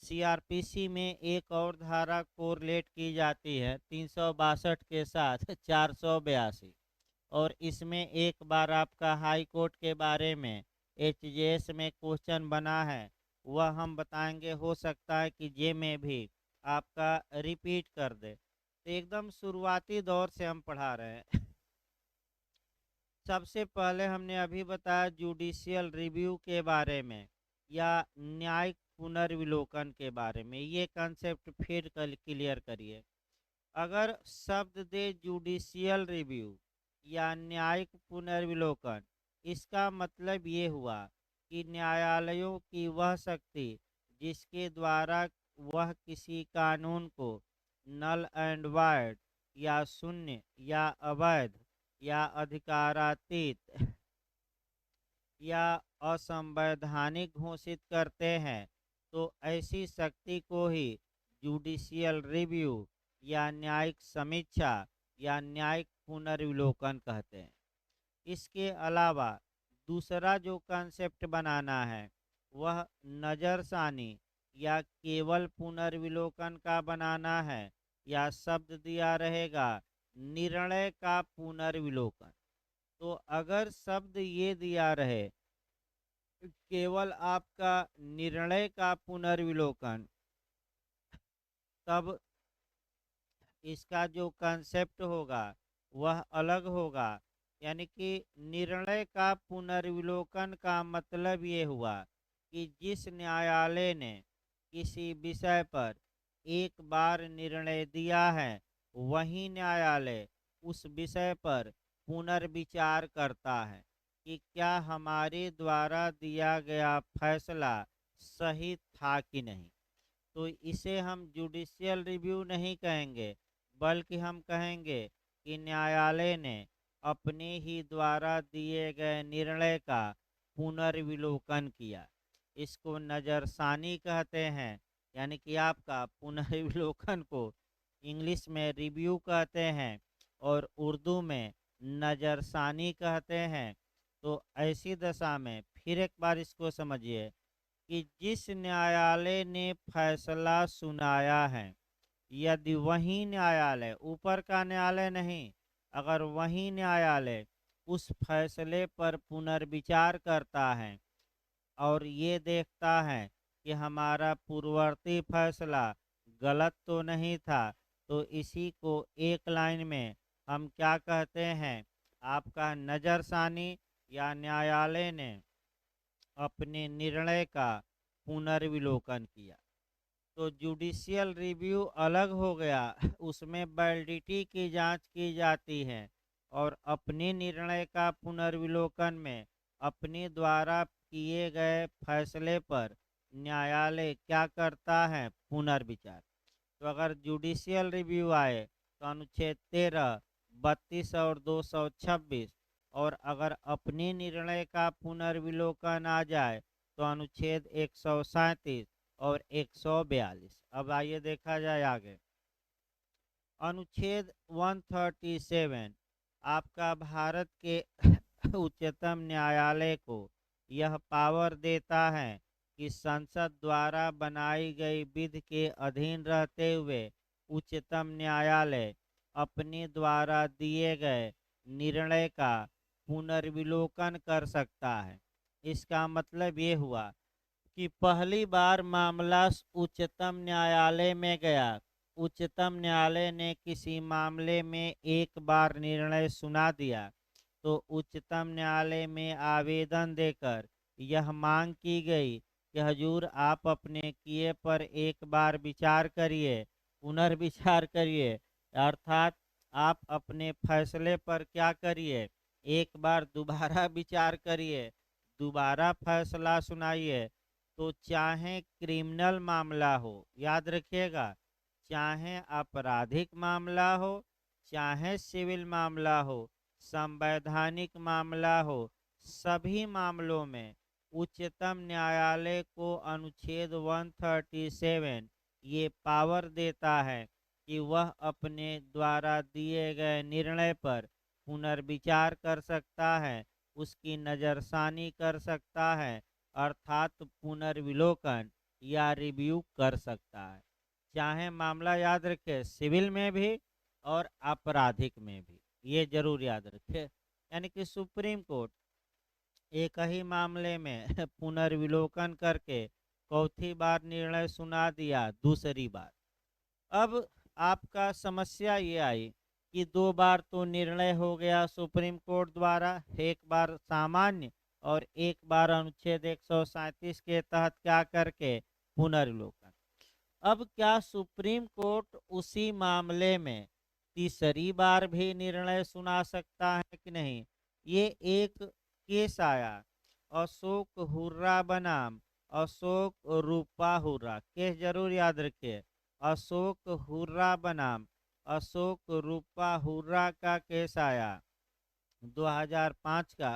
सीआरपीसी में एक और धारा कोरिलेट की जाती है 362 के साथ 482। और इसमें एक बार आपका हाई कोर्ट के बारे में एचजेएस में क्वेश्चन बना है, वह हम बताएंगे। हो सकता है कि जे में भी आपका रिपीट कर दे। तो एकदम शुरुआती दौर से हम पढ़ा रहे हैं। सबसे पहले हमने अभी बताया जुडिशियल रिव्यू के बारे में, या न्यायिक पुनर्विलोकन के बारे में। ये कंसेप्ट फिर कल क्लियर करिए। अगर शब्द दे जुडिशियल रिव्यू या न्यायिक पुनर्विलोकन, इसका मतलब ये हुआ कि न्यायालयों की वह शक्ति जिसके द्वारा वह किसी कानून को नल एंड वाइड, या शून्य, या अवैध, या अधिकारातीत, या असंवैधानिक घोषित करते हैं, तो ऐसी शक्ति को ही जुडिशियल रिव्यू या न्यायिक समीक्षा या न्यायिक पुनर्विलोकन कहते हैं। इसके अलावा दूसरा जो कंसेप्ट बनाना है वह नज़रसानी या केवल पुनर्विलोकन का बनाना है, या शब्द दिया रहेगा निर्णय का पुनर्विलोकन। तो अगर शब्द ये दिया रहे केवल आपका निर्णय का पुनर्विलोकन, तब इसका जो कंसेप्ट होगा वह अलग होगा। यानी कि निर्णय का पुनर्विलोकन का मतलब ये हुआ कि जिस न्यायालय ने किसी विषय पर एक बार निर्णय दिया है, वही न्यायालय उस विषय पर पुनर्विचार करता है कि क्या हमारे द्वारा दिया गया फैसला सही था कि नहीं। तो इसे हम जुडिशियल रिव्यू नहीं कहेंगे, बल्कि हम कहेंगे कि न्यायालय ने अपने ही द्वारा दिए गए निर्णय का पुनर्विलोकन किया। इसको नज़रसानी कहते हैं। यानी कि आपका पुनर्विलोकन को इंग्लिश में रिव्यू कहते हैं, और उर्दू में नज़रसानी कहते हैं। तो ऐसी दशा में फिर एक बार इसको समझिए कि जिस न्यायालय ने फैसला सुनाया है, यदि वही न्यायालय, ऊपर का न्यायालय नहीं, अगर वही न्यायालय उस फैसले पर पुनर्विचार करता है और ये देखता है कि हमारा पूर्ववर्ती फैसला गलत तो नहीं था, तो इसी को एक लाइन में हम क्या कहते हैं, आपका नज़रसानी या न्यायालय ने अपने निर्णय का पुनर्विलोकन किया। तो जुडिशियल रिव्यू अलग हो गया, उसमें वैलिडिटी की जांच की जाती है, और अपने निर्णय का पुनर्विलोकन में अपने द्वारा किए गए फैसले पर न्यायालय क्या करता है, पुनर्विचार। तो अगर जुडिशियल रिव्यू आए तो अनुच्छेद 13, 32 और 226, और अगर अपने निर्णय का पुनर्विलोकन आ जाए तो अनुच्छेद 137 और 142। अब आइए देखा जाए आगे। अनुच्छेद 137 आपका भारत के उच्चतम न्यायालय को यह पावर देता है कि संसद द्वारा बनाई गई विधि के अधीन रहते हुए उच्चतम न्यायालय अपने द्वारा दिए गए निर्णय का पुनर्विलोकन कर सकता है। इसका मतलब ये हुआ कि पहली बार मामला उच्चतम न्यायालय में गया, उच्चतम न्यायालय ने किसी मामले में एक बार निर्णय सुना दिया, तो उच्चतम न्यायालय में आवेदन देकर यह मांग की गई कि हजूर आप अपने किए पर एक बार विचार करिए, पुनर्विचार करिए, अर्थात आप अपने फैसले पर क्या करिए, एक बार दोबारा विचार करिए, दोबारा फैसला सुनाइए। तो चाहे क्रिमिनल मामला हो, याद रखिएगा, चाहे आपराधिक मामला हो, चाहे सिविल मामला हो, संवैधानिक मामला हो, सभी मामलों में उच्चतम न्यायालय को अनुच्छेद 137 ये पावर देता है कि वह अपने द्वारा दिए गए निर्णय पर पुनर्विचार कर सकता है, उसकी नज़रसानी कर सकता है, अर्थात पुनर्विलोकन या रिव्यू कर सकता है। चाहे मामला, याद रखें, सिविल में भी और आपराधिक में भी, ये जरूर याद रखें। यानी कि सुप्रीम कोर्ट एक ही मामले में पुनर्विलोकन करके चौथी बार निर्णय सुना दिया, दूसरी बार। अब आपका समस्या ये आई कि दो बार तो निर्णय हो गया सुप्रीम कोर्ट द्वारा, एक बार सामान्य और एक बार अनुच्छेद 137 के तहत क्या करके, पुनर्विलोकन। अब क्या सुप्रीम कोर्ट उसी मामले में तीसरी बार भी निर्णय सुना सकता है कि नहीं? ये एक केस आया, अशोक हुर्रा बनाम अशोक रूपा हुर्रा, केस जरूर याद रखिए, अशोक हुर्रा बनाम अशोक रूपा हुर्रा का केस आया 2005 का।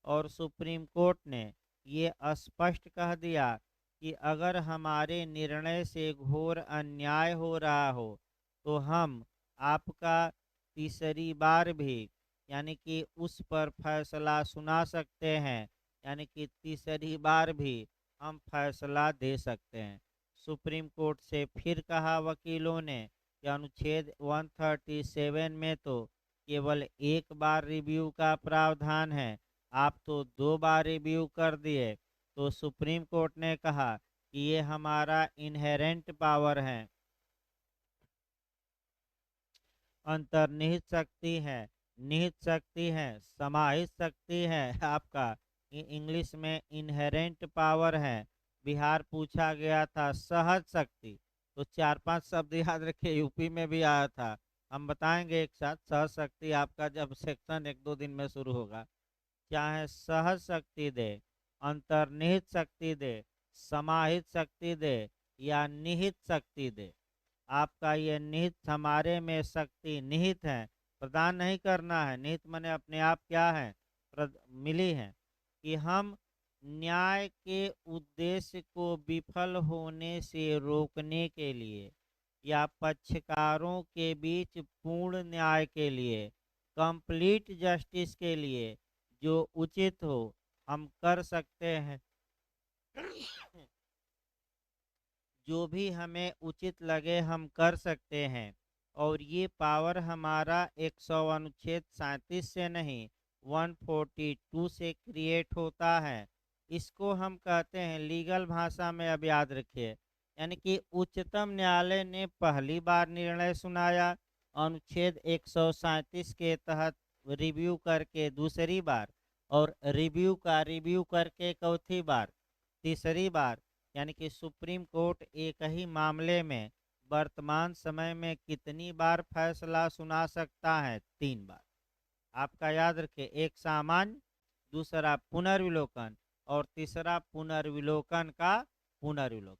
और सुप्रीम कोर्ट ने ये स्पष्ट कह दिया कि अगर हमारे निर्णय से घोर अन्याय हो रहा हो तो हम आपका तीसरी बार भी, यानी कि उस पर फैसला सुना सकते हैं, यानी कि तीसरी बार भी हम फैसला दे सकते हैं। सुप्रीम कोर्ट से फिर कहा वकीलों ने कि अनुच्छेद 137 में तो केवल एक बार रिव्यू का प्रावधान है, आप तो दो बार रिव्यू कर दिए। तो सुप्रीम कोर्ट ने कहा कि ये हमारा इनहेरेंट पावर है, अंतर्निहित शक्ति है, निहित शक्ति है, समाहित शक्ति है, आपका इंग्लिश में इनहेरेंट पावर है। बिहार पूछा गया था सहज शक्ति, तो 4-5 शब्द याद रखिए, यूपी में भी आया था, हम बताएंगे एक साथ। सहज शक्ति आपका जब सेक्शन 1-2 दिन में शुरू होगा, चाहे सहज शक्ति दे, अंतर्निहित शक्ति दे, समाहित शक्ति दे या निहित शक्ति दे, आपका ये निहित, हमारे में शक्ति निहित है, प्रदान नहीं करना है। निहित माने अपने आप क्या है, मिली है, कि हम न्याय के उद्देश्य को विफल होने से रोकने के लिए या पक्षकारों के बीच पूर्ण न्याय के लिए कंप्लीट जस्टिस के लिए जो उचित हो हम कर सकते हैं। जो भी हमें उचित लगे हम कर सकते हैं। और ये पावर हमारा 100 अनुच्छेद 37 से नहीं 142 से क्रिएट होता है। इसको हम कहते हैं लीगल भाषा में, अब याद रखिए, यानी कि उच्चतम न्यायालय ने पहली बार निर्णय सुनाया अनुच्छेद 137 के तहत रिव्यू करके दूसरी बार, और रिव्यू करके चौथी बार, तीसरी बार, यानी कि सुप्रीम कोर्ट एक ही मामले में वर्तमान समय में कितनी बार फैसला सुना सकता है? 3 बार। आपका याद रखिए, एक सामान्य, दूसरा पुनर्विलोकन और तीसरा पुनर्विलोकन का पुनर्विलोकन।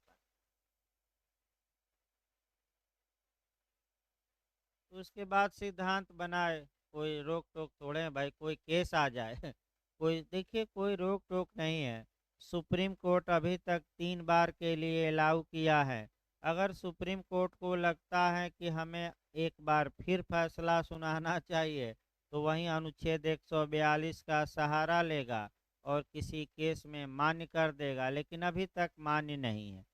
तो उसके बाद सिद्धांत बनाए, कोई रोक टोक थोड़े है भाई, कोई केस आ जाए कोई देखिए, कोई रोक टोक नहीं है। सुप्रीम कोर्ट अभी तक 3 बार के लिए अलाउ किया है। अगर सुप्रीम कोर्ट को लगता है कि हमें एक बार फिर फैसला सुनाना चाहिए, तो वहीं अनुच्छेद 142 का सहारा लेगा और किसी केस में मान्य कर देगा, लेकिन अभी तक मान्य नहीं है।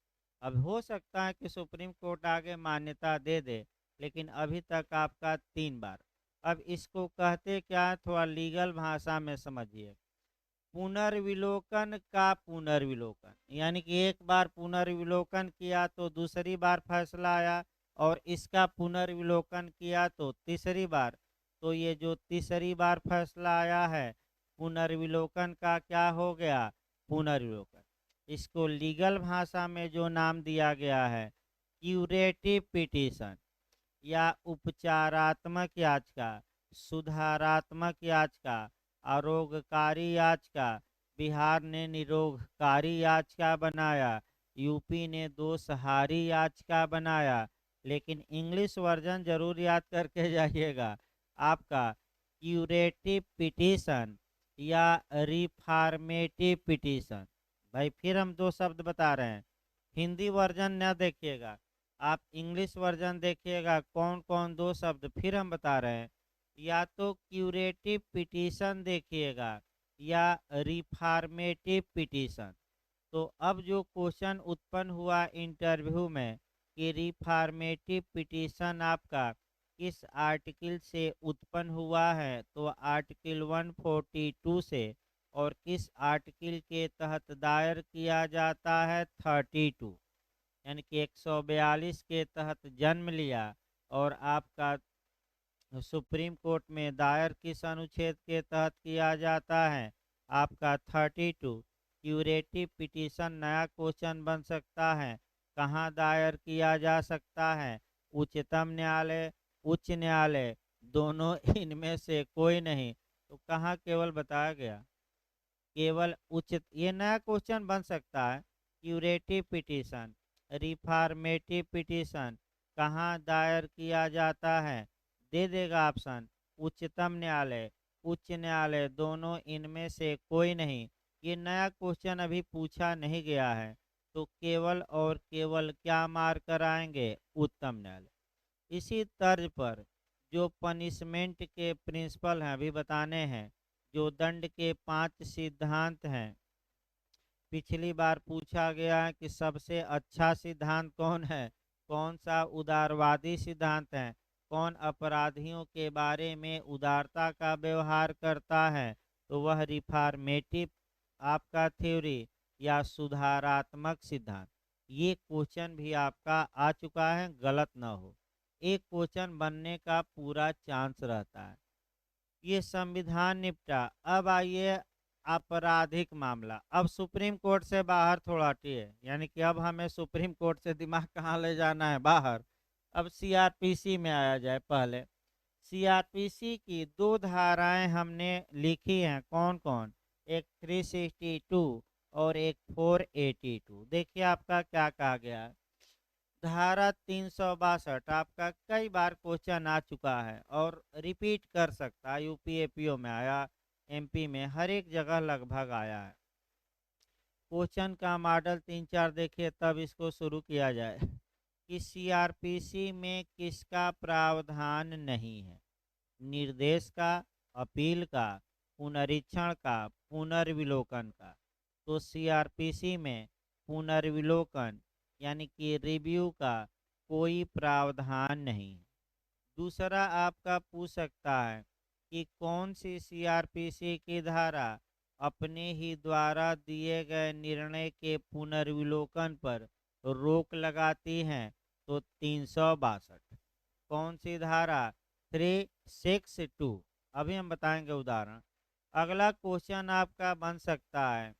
अब हो सकता है कि सुप्रीम कोर्ट आगे मान्यता दे दे, लेकिन अभी तक आपका 3 बार। अब इसको कहते क्या है, थोड़ा लीगल भाषा में समझिए। पुनर्विलोकन का पुनर्विलोकन, यानी कि एक बार पुनर्विलोकन किया तो दूसरी बार फैसला आया, और इसका पुनर्विलोकन किया तो तीसरी बार। तो ये जो तीसरी बार फैसला आया है पुनर्विलोकन का, क्या हो गया? पुनर्विलोकन। इसको लीगल भाषा में जो नाम दिया गया है क्यूरेटिव पिटीशन, या उपचारात्मक याचिका, सुधारात्मक याचिका, आरोग्यकारी याचिका। बिहार ने निरोगकारी याचिका बनाया, यूपी ने दोषहारी याचिका बनाया। लेकिन इंग्लिश वर्जन जरूर याद करके जाइएगा आपका, क्यूरेटिव पिटीशन या रिफॉर्मेटिव पिटीशन। भाई फिर हम 2 शब्द बता रहे हैं, हिंदी वर्जन न देखिएगा, आप इंग्लिश वर्जन देखिएगा, कौन कौन 2 शब्द फिर हम बता रहे हैं। या तो क्यूरेटिव पिटीशन देखिएगा या रिफॉर्मेटिव पिटीशन। तो अब जो क्वेश्चन उत्पन्न हुआ इंटरव्यू में कि रिफॉर्मेटिव पिटीशन आपका किस आर्टिकल से उत्पन्न हुआ है, तो आर्टिकल 142 से। और किस आर्टिकल के तहत दायर किया जाता है? 32, यानी कि 142 के तहत जन्म लिया। और आपका सुप्रीम कोर्ट में दायर किस अनुच्छेद के तहत किया जाता है? आपका 32। क्यूरेटिव पिटीशन नया क्वेश्चन बन सकता है, कहाँ दायर किया जा सकता है? उच्चतम न्यायालय, उच्च न्यायालय, दोनों इनमें से कोई नहीं। तो कहाँ केवल बताया गया? केवल उचित, ये नया क्वेश्चन बन सकता है। क्यूरेटिव पिटीशन, रिफॉर्मेटिव पिटीशन कहाँ दायर किया जाता है? दे देगा ऑप्शन, उच्चतम न्यायालय, उच्च न्यायालय, दोनों इनमें से कोई नहीं। ये नया क्वेश्चन अभी पूछा नहीं गया है, तो केवल और केवल क्या मार कर आएंगे? उच्चतम न्यायालय। इसी तर्ज पर जो पनिशमेंट के प्रिंसिपल हैं अभी बताने हैं, जो दंड के 5 सिद्धांत हैं। पिछली बार पूछा गया है कि सबसे अच्छा सिद्धांत कौन है, कौन सा उदारवादी सिद्धांत है, कौन अपराधियों के बारे में उदारता का व्यवहार करता है, तो वह रिफॉर्मेटिव आपका थ्योरी या सुधारात्मक सिद्धांत। ये क्वेश्चन भी आपका आ चुका है, गलत ना हो, एक क्वेश्चन बनने का पूरा चांस रहता है। ये संविधान निपटा। अब आइए आपराधिक मामला। अब सुप्रीम कोर्ट से बाहर थोड़ा हटिए, यानी कि अब हमें सुप्रीम कोर्ट से दिमाग कहाँ ले जाना है? बाहर। अब सीआरपीसी में आया जाए। पहले सीआरपीसी की 2 धाराएं हमने लिखी हैं, कौन कौन? एक 362 और एक 482। देखिए आपका क्या कहा गया है। धारा 362 आपका कई बार क्वेश्चन आ चुका है और रिपीट कर सकता है, यूपीएपीओ में आया, एमपी में, हर एक जगह लगभग आया है। क्वेश्चन का मॉडल 3-4 देखिए, तब इसको शुरू किया जाए कि सीआरपीसी में किसका प्रावधान नहीं है। निर्देश का, अपील का, पुनरीक्षण का, पुनर्विलोकन का। तो सीआरपीसी में पुनर्विलोकन यानी कि रिव्यू का कोई प्रावधान नहीं है। दूसरा आपका पूछ सकता है कि कौन सी सीआरपीसी की धारा अपने ही द्वारा दिए गए निर्णय के पुनर्विलोकन पर रोक लगाती हैं। तो 362 कौन सी धारा? 362। अभी हम बताएंगे उदाहरण। अगला क्वेश्चन आपका बन सकता है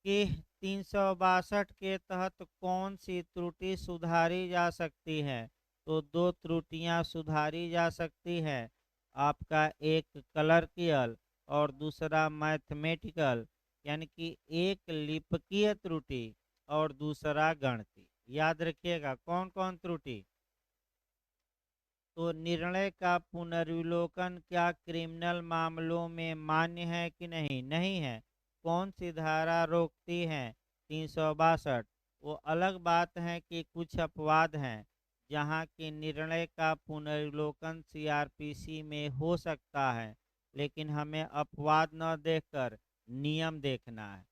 कि 362 के तहत कौन सी त्रुटि सुधारी जा सकती है? तो दो त्रुटियां सुधारी जा सकती है। आपका एक क्लर्कियल और दूसरा मैथमेटिकल, यानी कि एक लिपकीय त्रुटि और दूसरा गणितीय। याद रखिएगा कौन कौन त्रुटि। तो निर्णय का पुनर्विलोकन क्या क्रिमिनल मामलों में मान्य है कि नहीं? नहीं है। कौन सी धारा रोकती है? 362। वो अलग बात है कि कुछ अपवाद हैं जहां की निर्णय का पुनर्विलोकन सीआरपीसी में हो सकता है, लेकिन हमें अपवाद न देखकर नियम देखना है।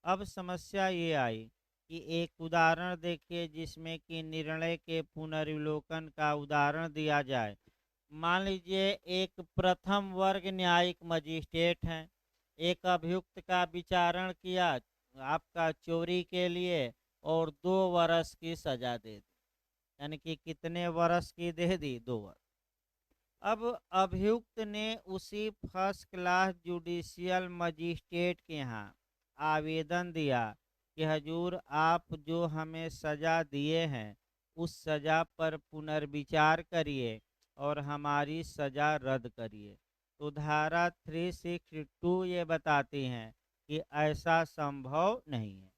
अब समस्या ये आई कि एक उदाहरण देखिए जिसमें कि निर्णय के पुनर्विलोकन का उदाहरण दिया जाए। मान लीजिए एक प्रथम वर्ग न्यायिक मजिस्ट्रेट हैं, एक अभियुक्त का विचारण किया आपका चोरी के लिए और 2 वर्ष की सजा दे दी। यानी कि कितने वर्ष की दे दी? 2 वर्ष। अब अभियुक्त ने उसी फर्स्ट क्लास जुडिशियल मजिस्ट्रेट के यहाँ आवेदन दिया कि हजूर आप जो हमें सज़ा दिए हैं उस सज़ा पर पुनर्विचार करिए और हमारी सज़ा रद्द करिए। तो धारा 362 ये बताती हैं कि ऐसा संभव नहीं है।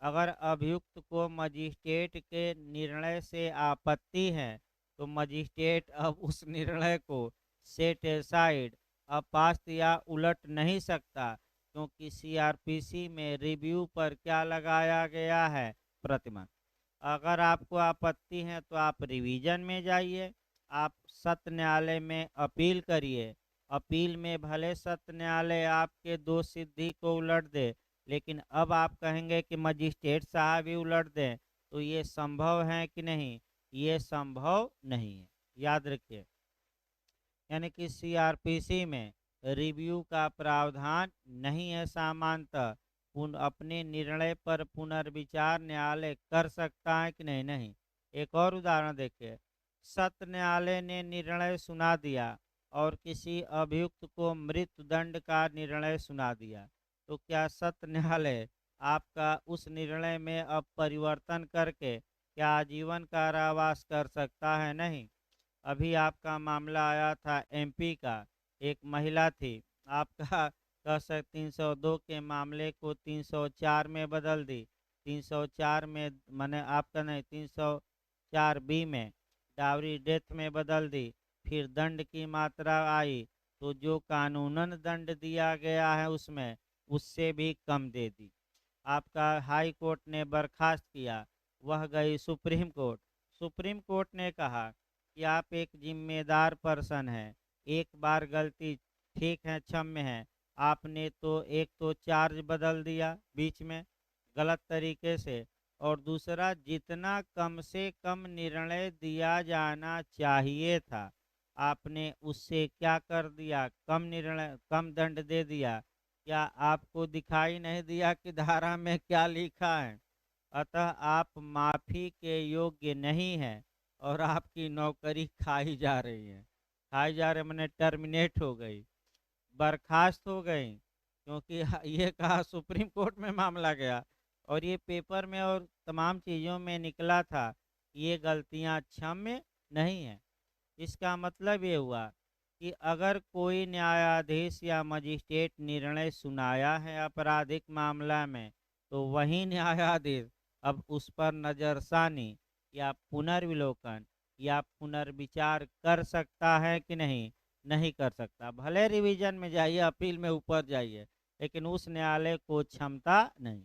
अगर अभियुक्त को मजिस्ट्रेट के निर्णय से आपत्ति है तो मजिस्ट्रेट अब उस निर्णय को सेट एसाइड अपास्त या उलट नहीं सकता, क्योंकि सीआरपीसी में रिव्यू पर क्या लगाया गया है? प्रतिबंध। अगर आपको आपत्ति है तो आप रिवीजन में जाइए, आप सत्र न्यायालय में अपील करिए। अपील में भले सत्र न्यायालय आपके दोष सिद्धि को उलट दे, लेकिन अब आप कहेंगे कि मजिस्ट्रेट साहब ही उलट दें, तो ये संभव है कि नहीं? ये संभव नहीं है। याद रखिए, यानी कि सीआरपीसी में रिव्यू का प्रावधान नहीं है। सामान्यतः अपने निर्णय पर पुनर्विचार न्यायालय कर सकता है कि नहीं? नहीं। एक और उदाहरण देखिए। सत्र न्यायालय ने निर्णय सुना दिया और किसी अभियुक्त को मृत्युदंड का निर्णय सुना दिया, तो क्या सत्र न्यायालय आपका उस निर्णय में अब परिवर्तन करके क्या आजीवन कारावास कर सकता है? नहीं। अभी आपका मामला आया था एमपी का, एक महिला थी, आपका कह सकते 302 के मामले को 304 में बदल दी। 304 में मैंने आपका नहीं 304 बी में डावरी डेथ में बदल दी। फिर दंड की मात्रा आई तो जो कानूनन दंड दिया गया है उसमें उससे भी कम दे दी। आपका हाई कोर्ट ने बर्खास्त किया, वह गई सुप्रीम कोर्ट। सुप्रीम कोर्ट ने कहा कि आप एक जिम्मेदार पर्सन हैं, एक बार गलती ठीक है, क्षम्य है। आपने तो एक तो चार्ज बदल दिया बीच में गलत तरीके से, और दूसरा जितना कम से कम निर्णय दिया जाना चाहिए था आपने उससे क्या कर दिया? कम निर्णय, कम दंड दे दिया। क्या आपको दिखाई नहीं दिया कि धारा में क्या लिखा है? अतः आप माफ़ी के योग्य नहीं हैं और आपकी नौकरी खाई जा रही है। खाई जा रही मैंने टर्मिनेट हो गई, बर्खास्त हो गई, क्योंकि ये कहा सुप्रीम कोर्ट में मामला गया और ये पेपर में और तमाम चीज़ों में निकला था, ये गलतियां क्षम्य नहीं है। इसका मतलब ये हुआ कि अगर कोई न्यायाधीश या मजिस्ट्रेट निर्णय सुनाया है आपराधिक मामला में, तो वही न्यायाधीश अब उस पर नज़रसानी या पुनर्विलोकन या पुनर्विचार कर सकता है कि नहीं? नहीं कर सकता। भले रिवीजन में जाइए, अपील में ऊपर जाइए, लेकिन उस न्यायालय को क्षमता नहीं।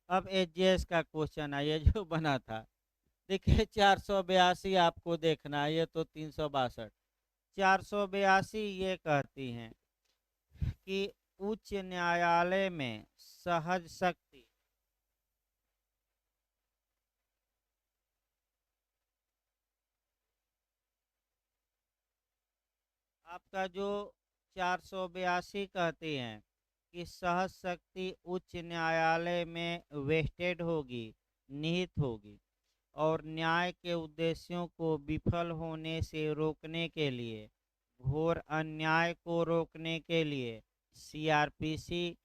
अब एचजीएस का क्वेश्चन है ये जो बना था, देखिए 482 आपको देखना है, ये तो 362। 482 ये कहती हैं कि उच्च न्यायालय में सहज शक्ति आपका जो 482 कहती हैं कि सहज शक्ति उच्च न्यायालय में वेस्टेड होगी, निहित होगी, और न्याय के उद्देश्यों को विफल होने से रोकने के लिए, घोर अन्याय को रोकने के लिए, सीआरपीसी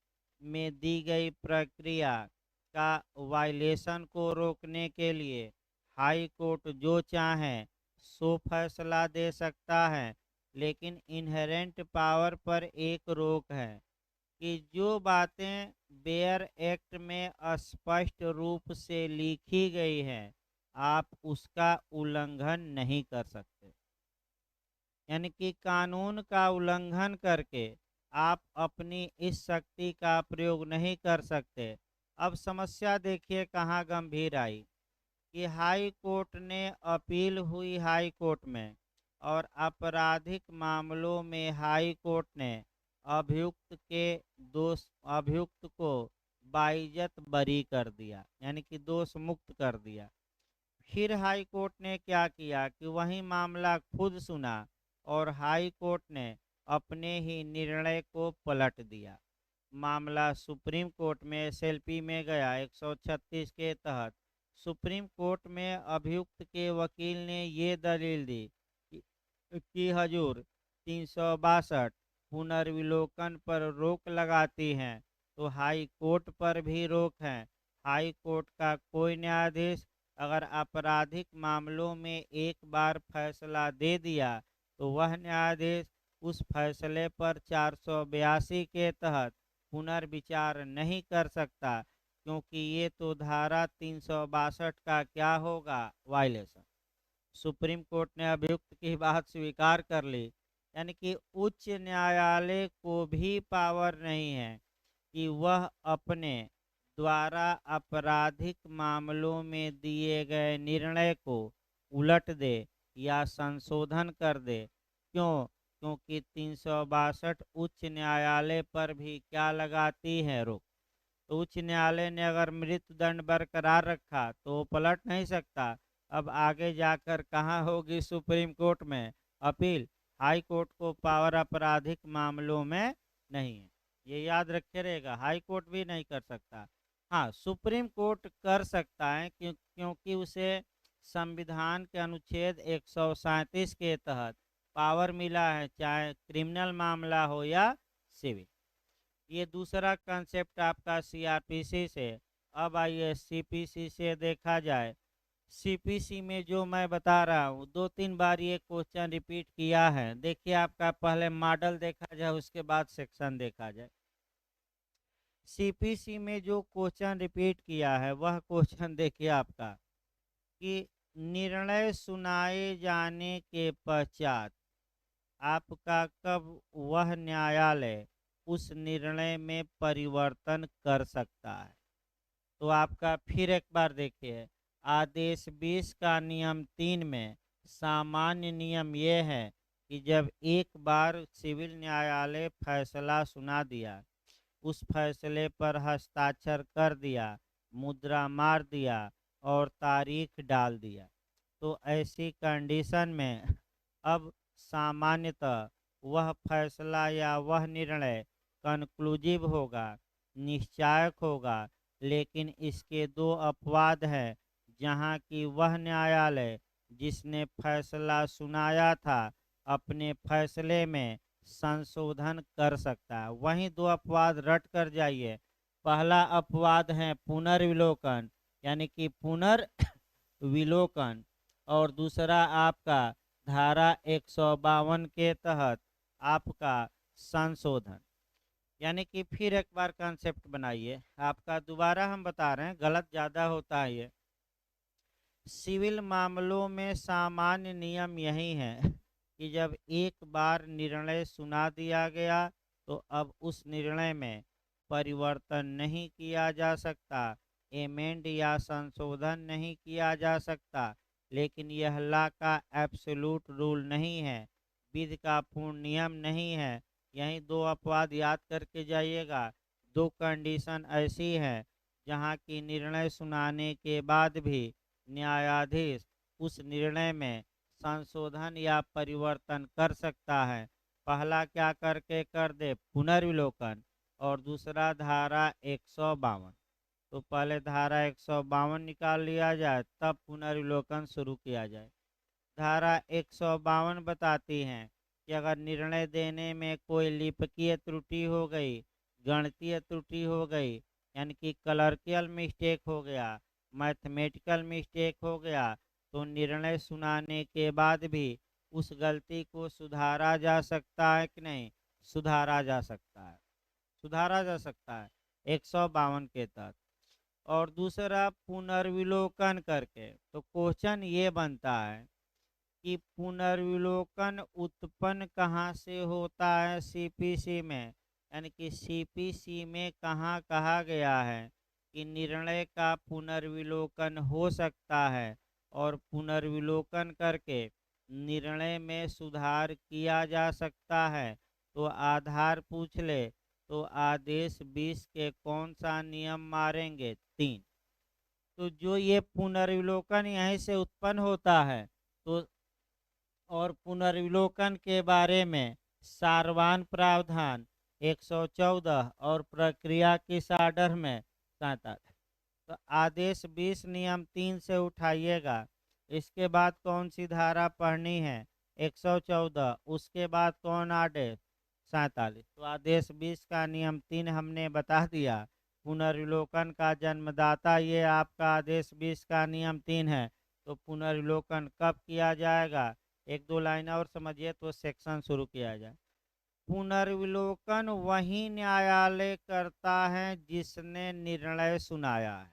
में दी गई प्रक्रिया का वायलेशन को रोकने के लिए हाई कोर्ट जो चाहे सो फैसला दे सकता है, लेकिन इनहेरेंट पावर पर एक रोक है कि जो बातें बेयर एक्ट में स्पष्ट रूप से लिखी गई हैं आप उसका उल्लंघन नहीं कर सकते। यानी कि कानून का उल्लंघन करके आप अपनी इस शक्ति का प्रयोग नहीं कर सकते। अब समस्या देखिए कहाँ गंभीर आई कि हाई कोर्ट ने अपील हुई हाई कोर्ट में, और आपराधिक मामलों में हाई कोर्ट ने अभियुक्त के दोष अभियुक्त को बाइज्जत बरी कर दिया, यानी कि दोष मुक्त कर दिया। फिर हाई कोर्ट ने क्या किया कि वही मामला खुद सुना और हाई कोर्ट ने अपने ही निर्णय को पलट दिया। मामला सुप्रीम कोर्ट में एसएलपी में गया 136 के तहत। सुप्रीम कोर्ट में अभियुक्त के वकील ने ये दलील दी कि हजूर 362 पुनर्विलोकन पर रोक लगाती हैं, तो हाई कोर्ट पर भी रोक है। हाई कोर्ट का कोई न्यायाधीश अगर आपराधिक मामलों में एक बार फैसला दे दिया तो वह न्यायाधीश उस फैसले पर 482 के तहत पुनर्विचार नहीं कर सकता, क्योंकि ये तो धारा 362 का क्या होगा, वायलेशन। सुप्रीम कोर्ट ने अभियुक्त की बात स्वीकार कर ली। यानी कि उच्च न्यायालय को भी पावर नहीं है कि वह अपने द्वारा आपराधिक मामलों में दिए गए निर्णय को उलट दे या संशोधन कर दे। क्यों? क्योंकि 362 उच्च न्यायालय पर भी क्या लगाती है, रोक। तो उच्च न्यायालय ने अगर मृत्यु दंड बरकरार रखा तो वो पलट नहीं सकता। अब आगे जाकर कहाँ होगी, सुप्रीम कोर्ट में अपील। हाई कोर्ट को पावर आपराधिक मामलों में नहीं है, ये याद रखे रहेगा, हाई कोर्ट भी नहीं कर सकता। हाँ, सुप्रीम कोर्ट कर सकता है क्योंकि उसे संविधान के अनुच्छेद 137 के तहत पावर मिला है, चाहे क्रिमिनल मामला हो या सिविल। ये दूसरा कंसेप्ट आपका सीआरपीसी से। अब आइए सीपीसी से देखा जाए। सीपीसी में जो मैं बता रहा हूँ 2-3 बार ये क्वेश्चन रिपीट किया है। देखिए आपका पहले मॉडल देखा जाए, उसके बाद सेक्शन देखा जाए। सीपीसी में जो क्वेश्चन रिपीट किया है वह क्वेश्चन देखिए आपका कि निर्णय सुनाए जाने के पश्चात आपका कब वह न्यायालय उस निर्णय में परिवर्तन कर सकता है। तो आपका फिर एक बार देखिए, आदेश 20 का नियम 3 में सामान्य नियम यह है कि जब एक बार सिविल न्यायालय फैसला सुना दिया, उस फैसले पर हस्ताक्षर कर दिया, मुद्रा मार दिया और तारीख डाल दिया, तो ऐसी कंडीशन में अब सामान्यतः वह फैसला या वह निर्णय कंक्लूसिव होगा, निश्चायक होगा। लेकिन इसके दो अपवाद हैं, जहां कि वह न्यायालय जिसने फैसला सुनाया था अपने फैसले में संशोधन कर सकता है। वहीं दो अपवाद रट कर जाइए। पहला अपवाद है पुनर्विलोकन, यानी कि पुनर्विलोकन, और दूसरा आपका धारा 152 के तहत आपका संशोधन। यानी कि फिर एक बार कंसेप्ट बनाइए। आपका दोबारा हम बता रहे हैं, गलत ज़्यादा होता है ये। सिविल मामलों में सामान्य नियम यही है कि जब एक बार निर्णय सुना दिया गया तो अब उस निर्णय में परिवर्तन नहीं किया जा सकता, एमेंड या संशोधन नहीं किया जा सकता। लेकिन यह लॉ का एब्सोल्यूट रूल नहीं है। विधि का पूर्ण नियम नहीं है। यही दो अपवाद याद करके जाइएगा। दो कंडीशन ऐसी है जहाँ की निर्णय सुनाने के बाद भी न्यायाधीश उस निर्णय में संशोधन या परिवर्तन कर सकता है। पहला क्या करके कर दे, पुनर्विलोकन, और दूसरा धारा 152। तो पहले धारा 152 निकाल लिया जाए, तब पुनर्विलोकन शुरू किया जाए। धारा 152 बताती हैं कि अगर निर्णय देने में कोई लिपिकीय त्रुटि हो गई, गणितीय त्रुटि हो गई, यानी कि क्लर्कियल मिस्टेक हो गया, मैथमेटिकल मिस्टेक हो गया, तो निर्णय सुनाने के बाद भी उस गलती को सुधारा जा सकता है कि नहीं? सुधारा जा सकता है, सुधारा जा सकता है 152 के तहत। और दूसरा पुनर्विलोकन करके, तो क्वेश्चन ये बनता है कि पुनर्विलोकन उत्पन्न कहाँ से होता है सीपीसी में, यानी कि सीपीसी में कहाँ कहा गया है कि निर्णय का पुनर्विलोकन हो सकता है और पुनर्विलोकन करके निर्णय में सुधार किया जा सकता है। तो आधार पूछ ले तो आदेश 20 के कौन सा नियम मारेंगे? 3। तो जो ये पुनर्विलोकन यहीं से उत्पन्न होता है, तो और पुनर्विलोकन के बारे में सारवान प्रावधान 114 और प्रक्रिया की आर्डर में 47। तो आदेश 20 नियम 3 से उठाइएगा। इसके बाद कौन सी धारा पढ़नी है? 114। उसके बाद कौन आदेश? 47। तो आदेश 20 का नियम 3 हमने बता दिया। पुनर्विलोकन का जन्मदाता ये आपका आदेश 20 का नियम 3 है। तो पुनर्विलोकन कब किया जाएगा? एक दो लाइन और समझिए तो सेक्शन शुरू किया जाए। पुनर्विलोकन वही न्यायालय करता है जिसने निर्णय सुनाया है।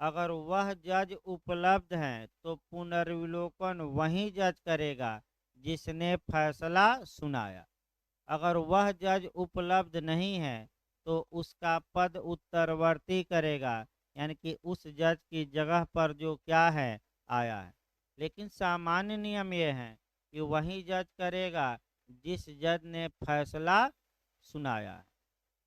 अगर वह जज उपलब्ध है तो पुनर्विलोकन वही जज करेगा जिसने फैसला सुनाया। अगर वह जज उपलब्ध नहीं है तो उसका पद उत्तरवर्ती करेगा, यानी कि उस जज की जगह पर जो क्या है आया है। लेकिन सामान्य नियम यह है कि वही जज करेगा जिस जज ने फैसला सुनाया है।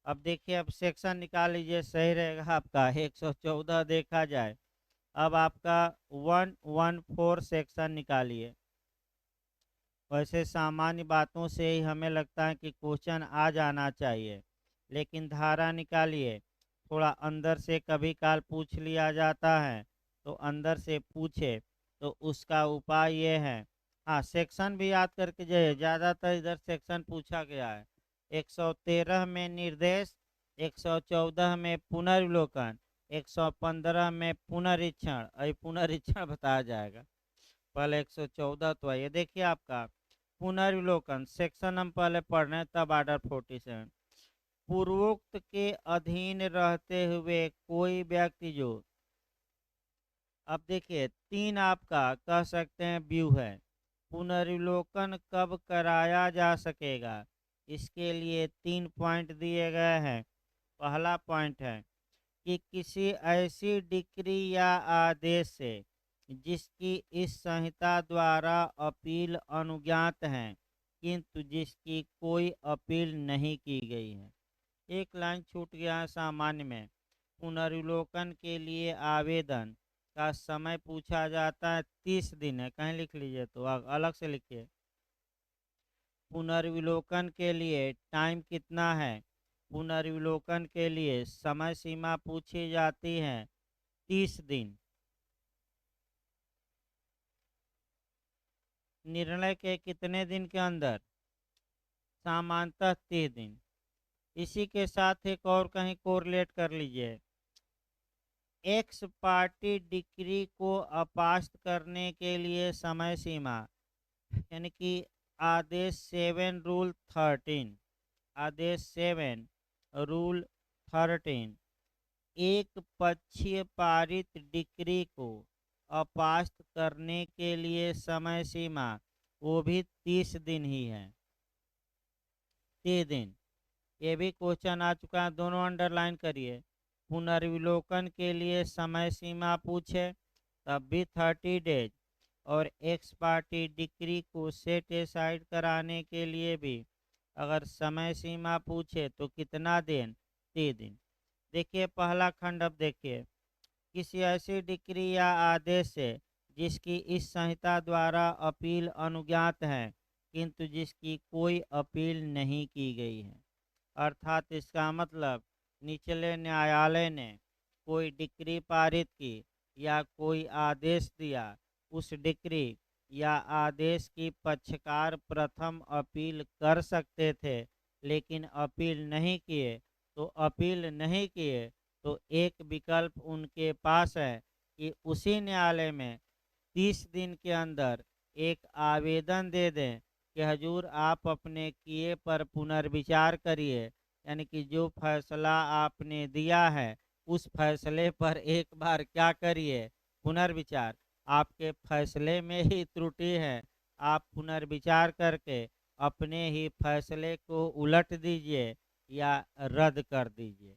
अब देखिए, अब सेक्शन निकाल लीजिए, सही रहेगा आपका 114 देखा जाए। अब आपका 114 सेक्शन निकालिए। वैसे सामान्य बातों से ही हमें लगता है कि क्वेश्चन आ जाना चाहिए, लेकिन धारा निकालिए। थोड़ा अंदर से कभी काल पूछ लिया जाता है, तो अंदर से पूछे तो उसका उपाय ये है। हाँ, सेक्शन भी याद करके जाइए, ज़्यादातर इधर सेक्शन पूछा गया है। 113 में निर्देश, 114 में पुनर्विलोकन, 115 में पुनरीक्षण। अभी पुनरीक्षण बताया जाएगा, पहले 114 तो ये देखिए आपका पुनर्विलोकन सेक्शन हम पहले पढ़ रहे हैं, तब आर्डर 47। पूर्वोक्त के अधीन रहते हुए कोई व्यक्ति जो, अब देखिए 3 आपका कह सकते हैं व्यू है। पुनर्विलोकन कब कराया जा सकेगा, इसके लिए 3 पॉइंट दिए गए हैं। पहला पॉइंट है कि किसी ऐसी डिक्री या आदेश से जिसकी इस संहिता द्वारा अपील अनुज्ञात है किंतु जिसकी कोई अपील नहीं की गई है। एक लाइन छूट गया है सामान्य में। पुनर्विलोकन के लिए आवेदन का समय पूछा जाता है, 30 दिन है। कहीं लिख लीजिए तो अलग से लिखिए। पुनर्विलोकन के लिए टाइम कितना है? पुनर्विलोकन के लिए समय सीमा पूछी जाती है 30 दिन। निर्णय के कितने दिन के अंदर? सामान्यतः 30 दिन। इसी के साथ एक और कहीं कोरिलेट कर लीजिए। एक्स पार्टी डिक्री को अपास्त करने के लिए समय सीमा, यानी कि आदेश 7 रूल 13, आदेश 7 रूल 13 एक पक्षीय पारित डिक्री को अपास्त करने के लिए समय सीमा वो भी 30 दिन ही है। 30 दिन। ये भी क्वेश्चन आ चुका है, दोनों अंडरलाइन करिए। पुनर्विलोकन के लिए समय सीमा पूछे तब भी 30 डेज, और एक्स पार्टी डिक्री को सेट एसाइड कराने के लिए भी अगर समय सीमा पूछे तो कितना दिन, 3 दिन। देखिए पहला खंड, अब देखिए, किसी ऐसी डिक्री या आदेश से जिसकी इस संहिता द्वारा अपील अनुज्ञात है किंतु जिसकी कोई अपील नहीं की गई है। अर्थात इसका मतलब निचले न्यायालय ने कोई डिक्री पारित की या कोई आदेश दिया, उस डिक्री या आदेश की पक्षकार प्रथम अपील कर सकते थे, लेकिन अपील नहीं किए। तो अपील नहीं किए तो एक विकल्प उनके पास है कि उसी न्यायालय में 30 दिन के अंदर एक आवेदन दे दें कि हजूर आप अपने किए पर पुनर्विचार करिए, यानी कि जो फैसला आपने दिया है उस फैसले पर एक बार क्या करिए, पुनर्विचार। आपके फैसले में ही त्रुटि है, आप पुनर्विचार करके अपने ही फैसले को उलट दीजिए या रद्द कर दीजिए।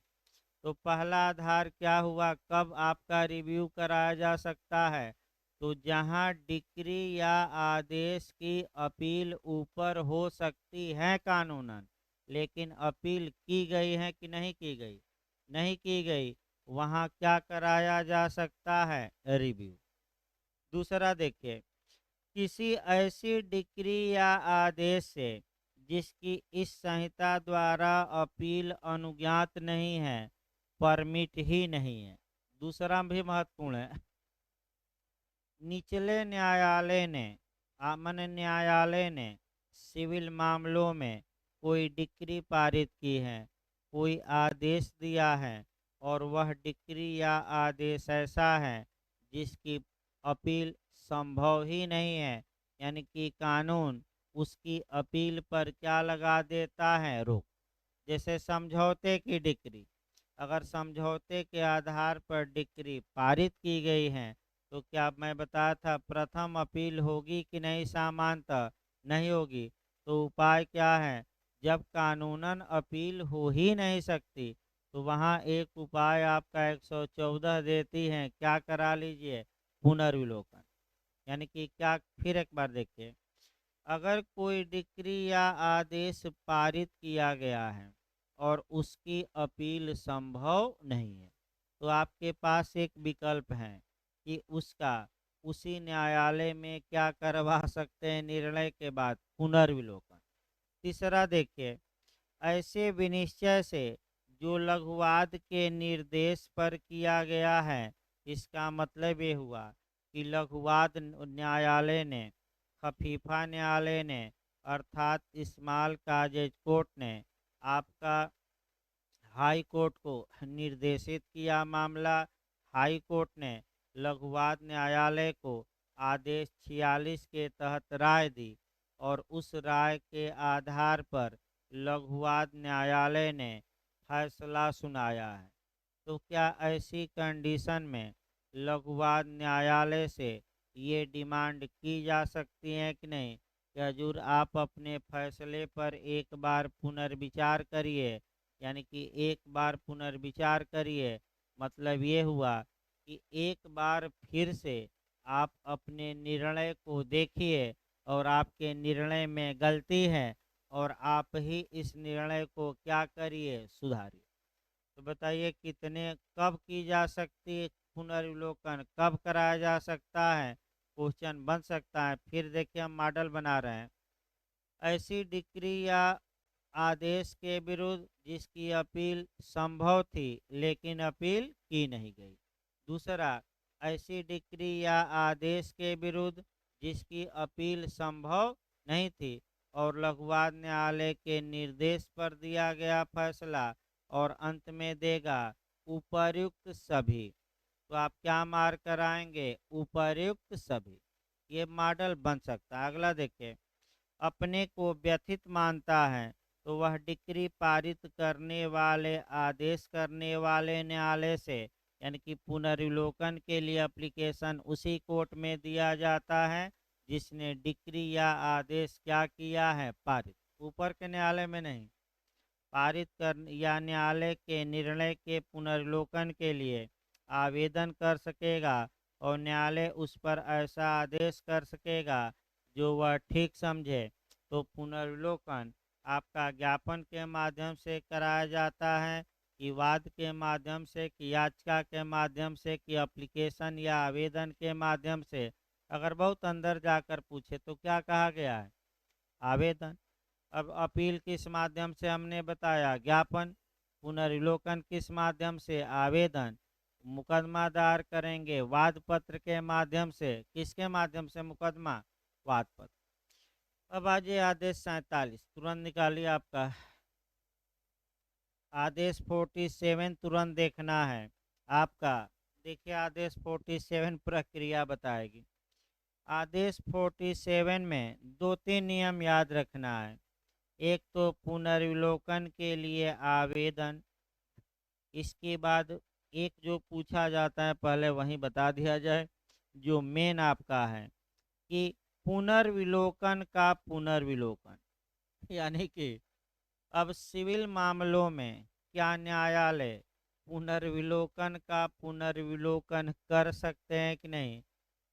तो पहला आधार क्या हुआ, कब आपका रिव्यू कराया जा सकता है? तो जहां डिक्री या आदेश की अपील ऊपर हो सकती है कानूनन, लेकिन अपील की गई है कि नहीं की गई, नहीं की गई, वहां क्या कराया जा सकता है, रिव्यू। दूसरा देखिए, किसी ऐसी डिक्री या आदेश से जिसकी इस संहिता द्वारा अपील अनुज्ञात नहीं है, परमिट ही नहीं है। दूसरा भी महत्वपूर्ण है, निचले न्यायालय ने माने न्यायालय ने सिविल मामलों में कोई डिक्री पारित की है, कोई आदेश दिया है और वह डिक्री या आदेश ऐसा है जिसकी अपील संभव ही नहीं है, यानी कि कानून उसकी अपील पर क्या लगा देता है, रोक। जैसे समझौते की डिक्री, अगर समझौते के आधार पर डिक्री पारित की गई है तो क्या मैं बताया था प्रथम अपील होगी कि नहीं, सामान्यतः नहीं होगी। तो उपाय क्या है, जब कानूनन अपील हो ही नहीं सकती तो वहाँ एक उपाय आपका 114 देती है, क्या करा लीजिए, पुनर्विलोकन। यानी कि क्या, फिर एक बार देखिए, अगर कोई डिक्री या आदेश पारित किया गया है और उसकी अपील संभव नहीं है तो आपके पास एक विकल्प है कि उसका उसी न्यायालय में क्या करवा सकते हैं, निर्णय के बाद पुनर्विलोकन। तीसरा देखिए, ऐसे विनिश्चय से जो लघुवाद के निर्देश पर किया गया है, इसका मतलब ये हुआ कि लघुवाद न्यायालय ने, खफीफा न्यायालय ने, अर्थात स्मॉल काजेज कोर्ट ने आपका हाई कोर्ट को निर्देशित किया मामला। हाई कोर्ट ने लघुवाद न्यायालय को आदेश 46 के तहत राय दी और उस राय के आधार पर लघुवाद न्यायालय ने फैसला सुनाया है। तो क्या ऐसी कंडीशन में लघुवाद न्यायालय से ये डिमांड की जा सकती है कि नहीं कि हजूर आप अपने फैसले पर एक बार पुनर्विचार करिए, यानी कि एक बार पुनर्विचार करिए, मतलब ये हुआ कि एक बार फिर से आप अपने निर्णय को देखिए और आपके निर्णय में गलती है और आप ही इस निर्णय को क्या करिए, सुधारिए। तो बताइए कितने, कब की जा सकती है पुनर्विलोकन, कब कराया जा सकता है, क्वेश्चन बन सकता है। फिर देखिए हम मॉडल बना रहे हैं, ऐसी डिक्री या आदेश के विरुद्ध जिसकी अपील संभव थी लेकिन अपील की नहीं गई। दूसरा, ऐसी डिक्री या आदेश के विरुद्ध जिसकी अपील संभव नहीं थी और लघुवाद न्यायालय के निर्देश पर दिया गया फैसला और अंत में देगा उपर्युक्त सभी। तो आप क्या मार्क कराएंगे, उपर्युक्त सभी। ये मॉडल बन सकता है। अगला देखिए, अपने को व्यथित मानता है तो वह डिक्री पारित करने वाले, आदेश करने वाले न्यायालय से, यानी कि पुनर्विलोकन के लिए एप्लीकेशन उसी कोर्ट में दिया जाता है जिसने डिक्री या आदेश क्या किया है, पारित। ऊपर के न्यायालय में नहीं, पारित कर या न्यायालय के निर्णय के पुनर्विलोकन के लिए आवेदन कर सकेगा और न्यायालय उस पर ऐसा आदेश कर सकेगा जो वह ठीक समझे। तो पुनर्विलोकन आपका ज्ञापन के माध्यम से कराया जाता है कि वाद के माध्यम से, कि याचिका के माध्यम से, कि एप्लीकेशन या आवेदन के माध्यम से। अगर बहुत अंदर जाकर पूछे तो क्या कहा गया है? आवेदन। अब अपील किस माध्यम से? हमने बताया ज्ञापन। पुनर्विलोकन किस माध्यम से? आवेदन। मुकदमा दायर करेंगे वाद पत्र के माध्यम से। किसके माध्यम से मुकदमा? वाद पत्र। अब आज ये आदेश 47 तुरंत निकालिए आपका। आदेश 47 तुरंत देखना है आपका। देखिए आदेश 47 प्रक्रिया बताएगी। आदेश 47 में 2-3 नियम याद रखना है। एक तो पुनर्विलोकन के लिए आवेदन। इसके बाद एक जो पूछा जाता है पहले वहीं बता दिया जाए, जो मेन आपका है कि पुनर्विलोकन का पुनर्विलोकन, यानी कि अब सिविल मामलों में क्या न्यायालय पुनर्विलोकन का पुनर्विलोकन कर सकते हैं कि नहीं?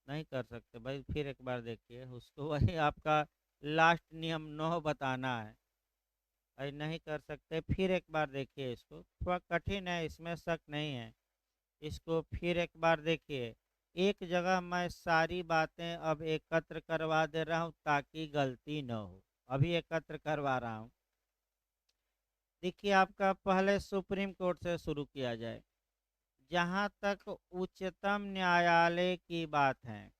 नहीं कर सकते भाई। फिर एक बार देखिए उसको, वही आपका लास्ट नियम 9 बताना है। अरे नहीं कर सकते। फिर एक बार देखिए, इसको थोड़ा कठिन है, इसमें शक नहीं है। इसको फिर एक बार देखिए। एक जगह मैं सारी बातें अब एकत्र करवा दे रहा हूँ ताकि गलती न हो। अभी एकत्र करवा रहा हूँ। देखिए आपका पहले सुप्रीम कोर्ट से शुरू किया जाए। जहाँ तक उच्चतम न्यायालय की बात है,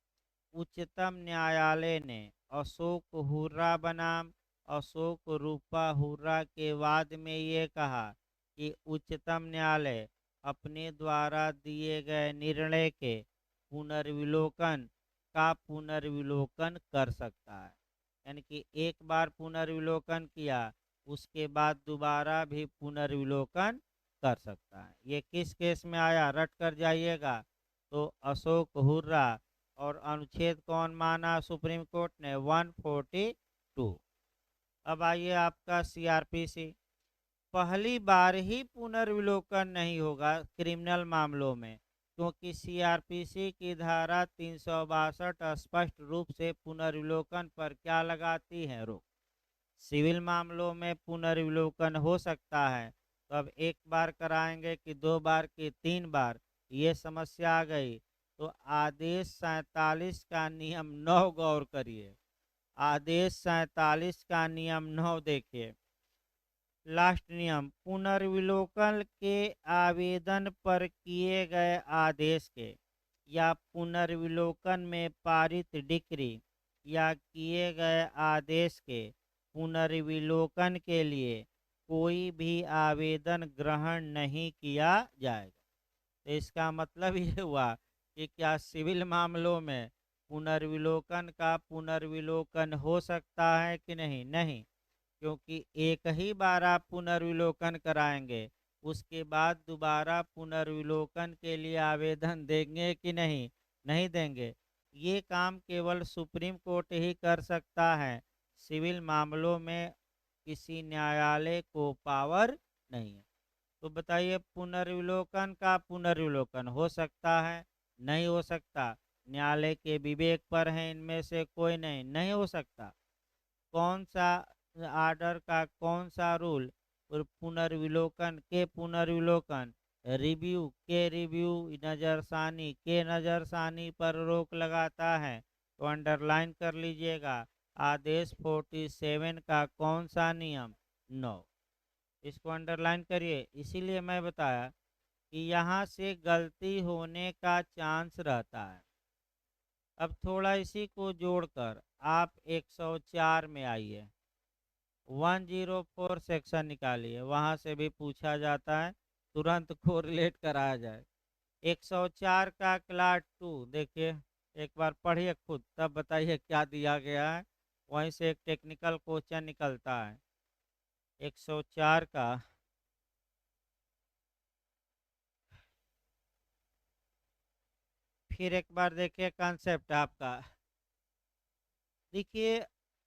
उच्चतम न्यायालय ने अशोक हुर्रा बनाम अशोक रूपा हुर्रा के वाद में ये कहा कि उच्चतम न्यायालय अपने द्वारा दिए गए निर्णय के पुनर्विलोकन का पुनर्विलोकन कर सकता है। यानी कि एक बार पुनर्विलोकन किया, उसके बाद दोबारा भी पुनर्विलोकन कर सकता है। ये किस केस में आया? रट कर जाइएगा। तो अशोक हुर्रा। और अनुच्छेद कौन माना सुप्रीम कोर्ट ने? 142। अब आइए आपका सीआरपीसी। पहली बार ही पुनर्विलोकन नहीं होगा क्रिमिनल मामलों में, क्योंकि सीआरपीसी की धारा 362 स्पष्ट रूप से पुनर्विलोकन पर क्या लगाती है? रोक। सिविल मामलों में पुनर्विलोकन हो सकता है, तो अब एक बार कराएंगे कि 2 बार कि 3 बार, ये समस्या आ गई। तो आदेश 47 का नियम 9 गौर करिए। आदेश 47 का नियम 9 देखिए। लास्ट नियम, पुनर्विलोकन के आवेदन पर किए गए आदेश के या पुनर्विलोकन में पारित डिक्री या किए गए आदेश के पुनर्विलोकन के लिए कोई भी आवेदन ग्रहण नहीं किया जाएगा। तो इसका मतलब ये हुआ कि क्या सिविल मामलों में पुनर्विलोकन का पुनर्विलोकन हो सकता है कि नहीं? नहीं, क्योंकि एक ही बार आप पुनर्विलोकन कराएंगे, उसके बाद दोबारा पुनर्विलोकन के लिए आवेदन देंगे कि नहीं? नहीं देंगे। ये काम केवल सुप्रीम कोर्ट ही कर सकता है। सिविल मामलों में किसी न्यायालय को पावर नहीं है। तो बताइए, पुनर्विलोकन का पुनर्विलोकन हो सकता है? नहीं हो सकता। न्यायालय के विवेक पर है इनमें से कोई नहीं, नहीं हो सकता। कौन सा आर्डर का कौन सा रूल और पुनर्विलोकन के पुनर्विलोकन, रिव्यू के रिव्यू, नज़रसानी के नज़रसानी पर रोक लगाता है? तो अंडरलाइन कर लीजिएगा। आदेश 47 का कौन सा नियम? 9। इसको अंडरलाइन करिए। इसीलिए मैं बताया कि यहाँ से गलती होने का चांस रहता है। अब थोड़ा इसी को जोड़कर आप 104 में आइए। 104 सेक्शन निकालिए, वहाँ से भी पूछा जाता है, तुरंत कोरिलेट कराया जाए। 104 का क्लास 2 देखिए, एक बार पढ़िए खुद, तब बताइए क्या दिया गया है। वहीं से एक टेक्निकल क्वेश्चन निकलता है। 104 का फिर एक बार देखिए कॉन्सेप्ट आपका। देखिए,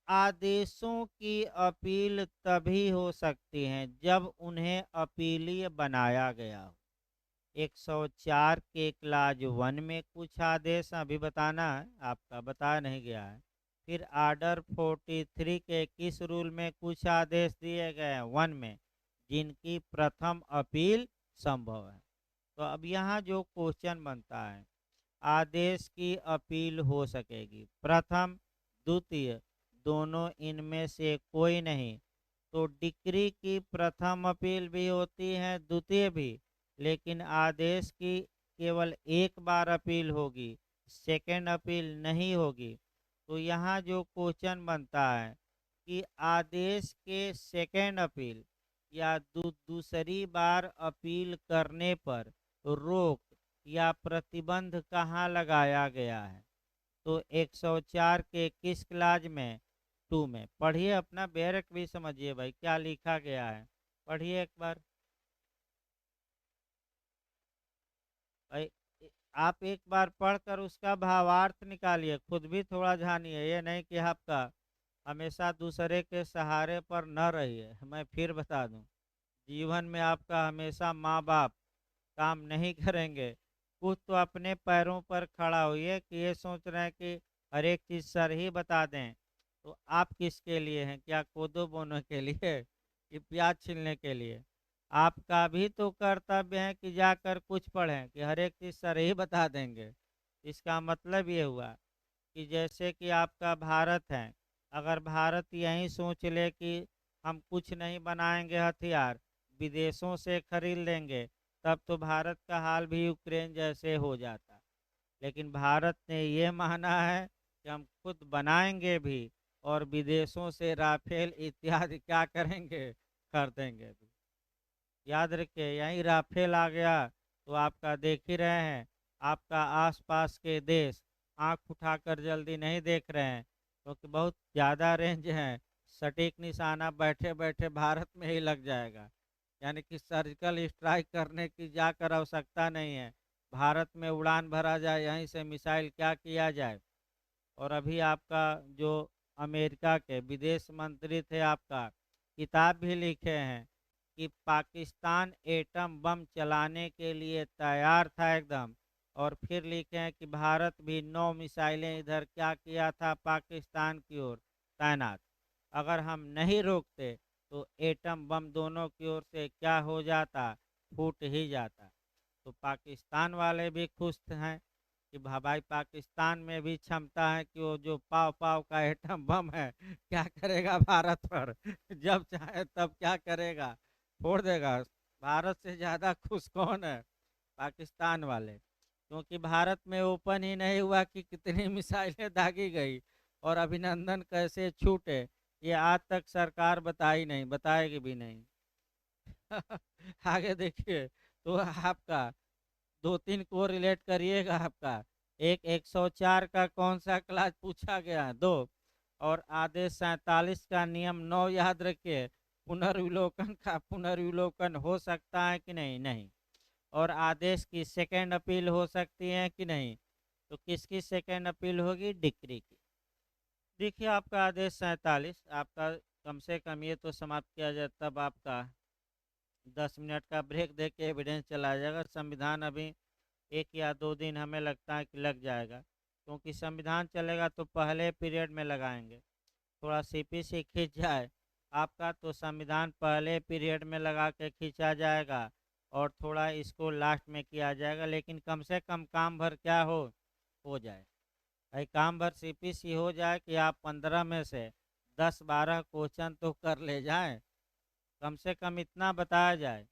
आदेशों की अपील तभी हो सकती है जब उन्हें अपीलीय बनाया गया हो। 104 के क्लाज 1 में कुछ आदेश अभी बताना है, आपका बताया नहीं गया है। फिर आर्डर 43 के किस रूल में कुछ आदेश दिए गए हैं 1 में, जिनकी प्रथम अपील संभव है। तो अब यहाँ जो क्वेश्चन बनता है, आदेश की अपील हो सकेगी प्रथम, द्वितीय, दोनों इनमें से कोई नहीं। तो डिक्री की प्रथम अपील भी होती है, द्वितीय भी, लेकिन आदेश की केवल एक बार अपील होगी, सेकंड अपील नहीं होगी। तो यहाँ जो क्वेश्चन बनता है कि आदेश के सेकंड अपील या दूसरी बार अपील करने पर रोक या प्रतिबंध कहाँ लगाया गया है। तो 104 के किस क्लाज में, 2 में। पढ़िए, अपना बैरक भी समझिए भाई क्या लिखा गया है, पढ़िए एक बार भाई। आप एक बार पढ़कर उसका भावार्थ निकालिए, खुद भी थोड़ा जानिए, ये नहीं कि आपका हमेशा दूसरे के सहारे पर न रहिए। मैं फिर बता दूं, जीवन में आपका हमेशा माँ बाप काम नहीं करेंगे। कुछ तो अपने पैरों पर खड़ा होइए कि ये सोच रहे हैं कि हर एक चीज़ सर ही बता दें। तो आप किसके लिए हैं, क्या कोदो बोने के लिए कि प्याज छीलने के लिए। आपका भी तो कर्तव्य है कि जाकर कुछ पढ़ें कि हर एक चीज़ सर ही बता देंगे। इसका मतलब ये हुआ कि जैसे कि आपका भारत है, अगर भारत यही सोच ले कि हम कुछ नहीं बनाएंगे हथियार, विदेशों से खरीद लेंगे, तब तो भारत का हाल भी यूक्रेन जैसे हो जाता। लेकिन भारत ने ये माना है कि हम खुद बनाएंगे भी और विदेशों से राफेल इत्यादि क्या करेंगे, खरीदेंगे भी। याद रखिए, यहीं राफेल आ गया तो आपका देख ही रहे हैं, आपका आसपास के देश आंख उठाकर जल्दी नहीं देख रहे हैं, क्योंकि बहुत ज़्यादा रेंज है। सटीक निशाना बैठे बैठे भारत में ही लग जाएगा, यानी कि सर्जिकल स्ट्राइक करने की जाकर आवश्यकता नहीं है। भारत में उड़ान भरा जाए, यहीं से मिसाइल क्या किया जाए। और अभी आपका जो अमेरिका के विदेश मंत्री थे, आपका किताब भी लिखे हैं कि पाकिस्तान एटम बम चलाने के लिए तैयार था एकदम। और फिर लिखे हैं कि भारत भी 9 मिसाइलें इधर क्या किया था, पाकिस्तान की ओर तैनात। अगर हम नहीं रोकते तो एटम बम दोनों की ओर से क्या हो जाता, फूट ही जाता। तो पाकिस्तान वाले भी खुश हैं कि भाई पाकिस्तान में भी क्षमता है कि वो जो पाव पाव का एटम बम है क्या करेगा भारत पर जब चाहे तब क्या करेगा, फोड़ देगा। भारत से ज़्यादा खुश कौन है, पाकिस्तान वाले। क्योंकि भारत में ओपन ही नहीं हुआ कि कितनी मिसाइलें दागी गई और अभिनंदन कैसे छूटे, ये आज तक सरकार बताई नहीं, बताएगी भी नहीं। आगे देखिए, तो आपका दो तीन को रिलेट करिएगा। आपका एक 104 का कौन सा क्लास पूछा गया है, 2। और आदेश 47 का नियम 9 याद रखिए, पुनर्विलोकन का पुनर्विलोकन हो सकता है कि नहीं, नहीं। और आदेश की सेकंड अपील हो सकती है कि नहीं। तो किसकी सेकंड अपील होगी, डिक्री की। देखिए आपका आदेश 47 आपका, कम से कम ये तो समाप्त किया जाए तब आपका 10 मिनट का ब्रेक दे के एविडेंस चला जाएगा। संविधान अभी 1 या 2 दिन हमें लगता है कि लग जाएगा, क्योंकि संविधान चलेगा तो पहले पीरियड में लगाएंगे। थोड़ा सीपीसी खींच जाए आपका तो संविधान पहले पीरियड में लगा के खींचा जाएगा और थोड़ा इसको लास्ट में किया जाएगा। लेकिन कम से कम काम भर क्या हो जाए भाई, काम भर सीपीसी हो जाए कि आप 15 में से 10-12 क्वेश्चन तो कर ले जाएं, कम से कम इतना बताया जाए।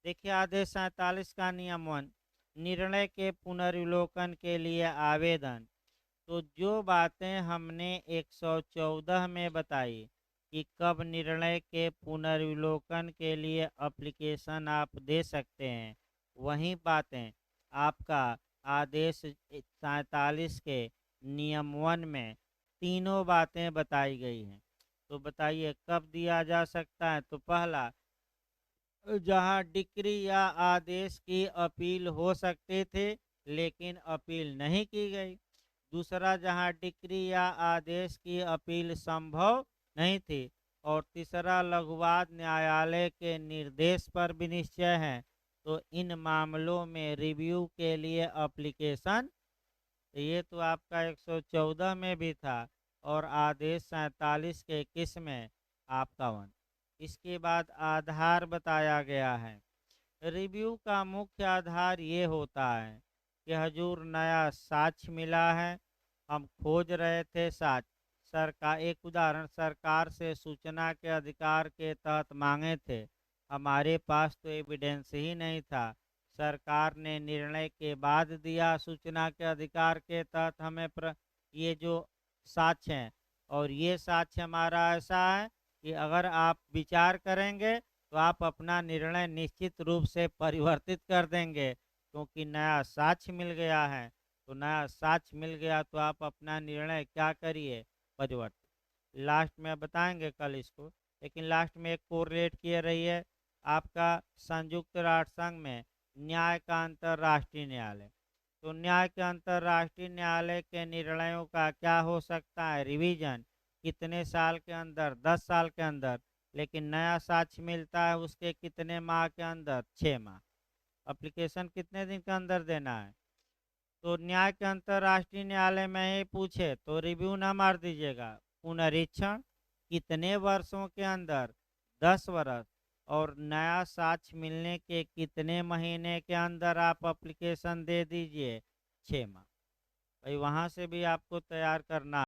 देखिए आदेश 47 का नियम 1, निर्णय के पुनर्विलोकन के लिए आवेदन। तो जो बातें हमने 114 में बताई कि कब निर्णय के पुनर्विलोकन के लिए एप्लीकेशन आप दे सकते हैं, वही बातें आपका आदेश 47 के नियम 1 में तीनों बातें बताई गई हैं। तो बताइए कब दिया जा सकता है। तो पहला, जहां डिक्री या आदेश की अपील हो सकते थे लेकिन अपील नहीं की गई। दूसरा, जहां डिक्री या आदेश की अपील संभव नहीं थी। और तीसरा, लघुवाद न्यायालय के निर्देश पर विनिश्चय है। तो इन मामलों में रिव्यू के लिए एप्लीकेशन, तो ये तो आपका 114 में भी था, और आदेश 47 के 21 में आपका 1। इसके बाद आधार बताया गया है। रिव्यू का मुख्य आधार ये होता है कि हजूर नया साक्ष्य मिला है, हम खोज रहे थे साक्ष्य। सरकार, एक उदाहरण, सरकार से सूचना के अधिकार के तहत मांगे थे, हमारे पास तो एविडेंस ही नहीं था, सरकार ने निर्णय के बाद दिया सूचना के अधिकार के तहत हमें ये जो साक्ष्य हैं, और ये साक्ष्य हमारा ऐसा है कि अगर आप विचार करेंगे तो आप अपना निर्णय निश्चित रूप से परिवर्तित कर देंगे, क्योंकि नया साक्ष्य मिल गया है। तो नया साक्ष्य मिल गया तो आप अपना निर्णय क्या करिए, परिवर्तित। लास्ट में बताएंगे कल इसको, लेकिन लास्ट में एक कोरिलेट किए रहिए, आपका संयुक्त राष्ट्र संघ में न्याय का अंतर्राष्ट्रीय न्यायालय। तो न्याय के अंतर्राष्ट्रीय न्यायालय के निर्णयों का क्या हो सकता है, रिवीजन, कितने साल के अंदर, 10 साल के अंदर। लेकिन नया साक्ष्य मिलता है उसके कितने माह के अंदर, 6 माह। एप्लीकेशन कितने दिन के अंदर देना है। तो न्याय के अंतर्राष्ट्रीय न्यायालय में ही पूछे तो रिव्यू ना मार दीजिएगा। पुनरीक्षण कितने वर्षों के अंदर, 10 वर्ष, और नया साक्ष्य मिलने के कितने महीने के अंदर आप एप्लीकेशन दे दीजिए, 6 माह। भाई वहाँ से भी आपको तैयार करना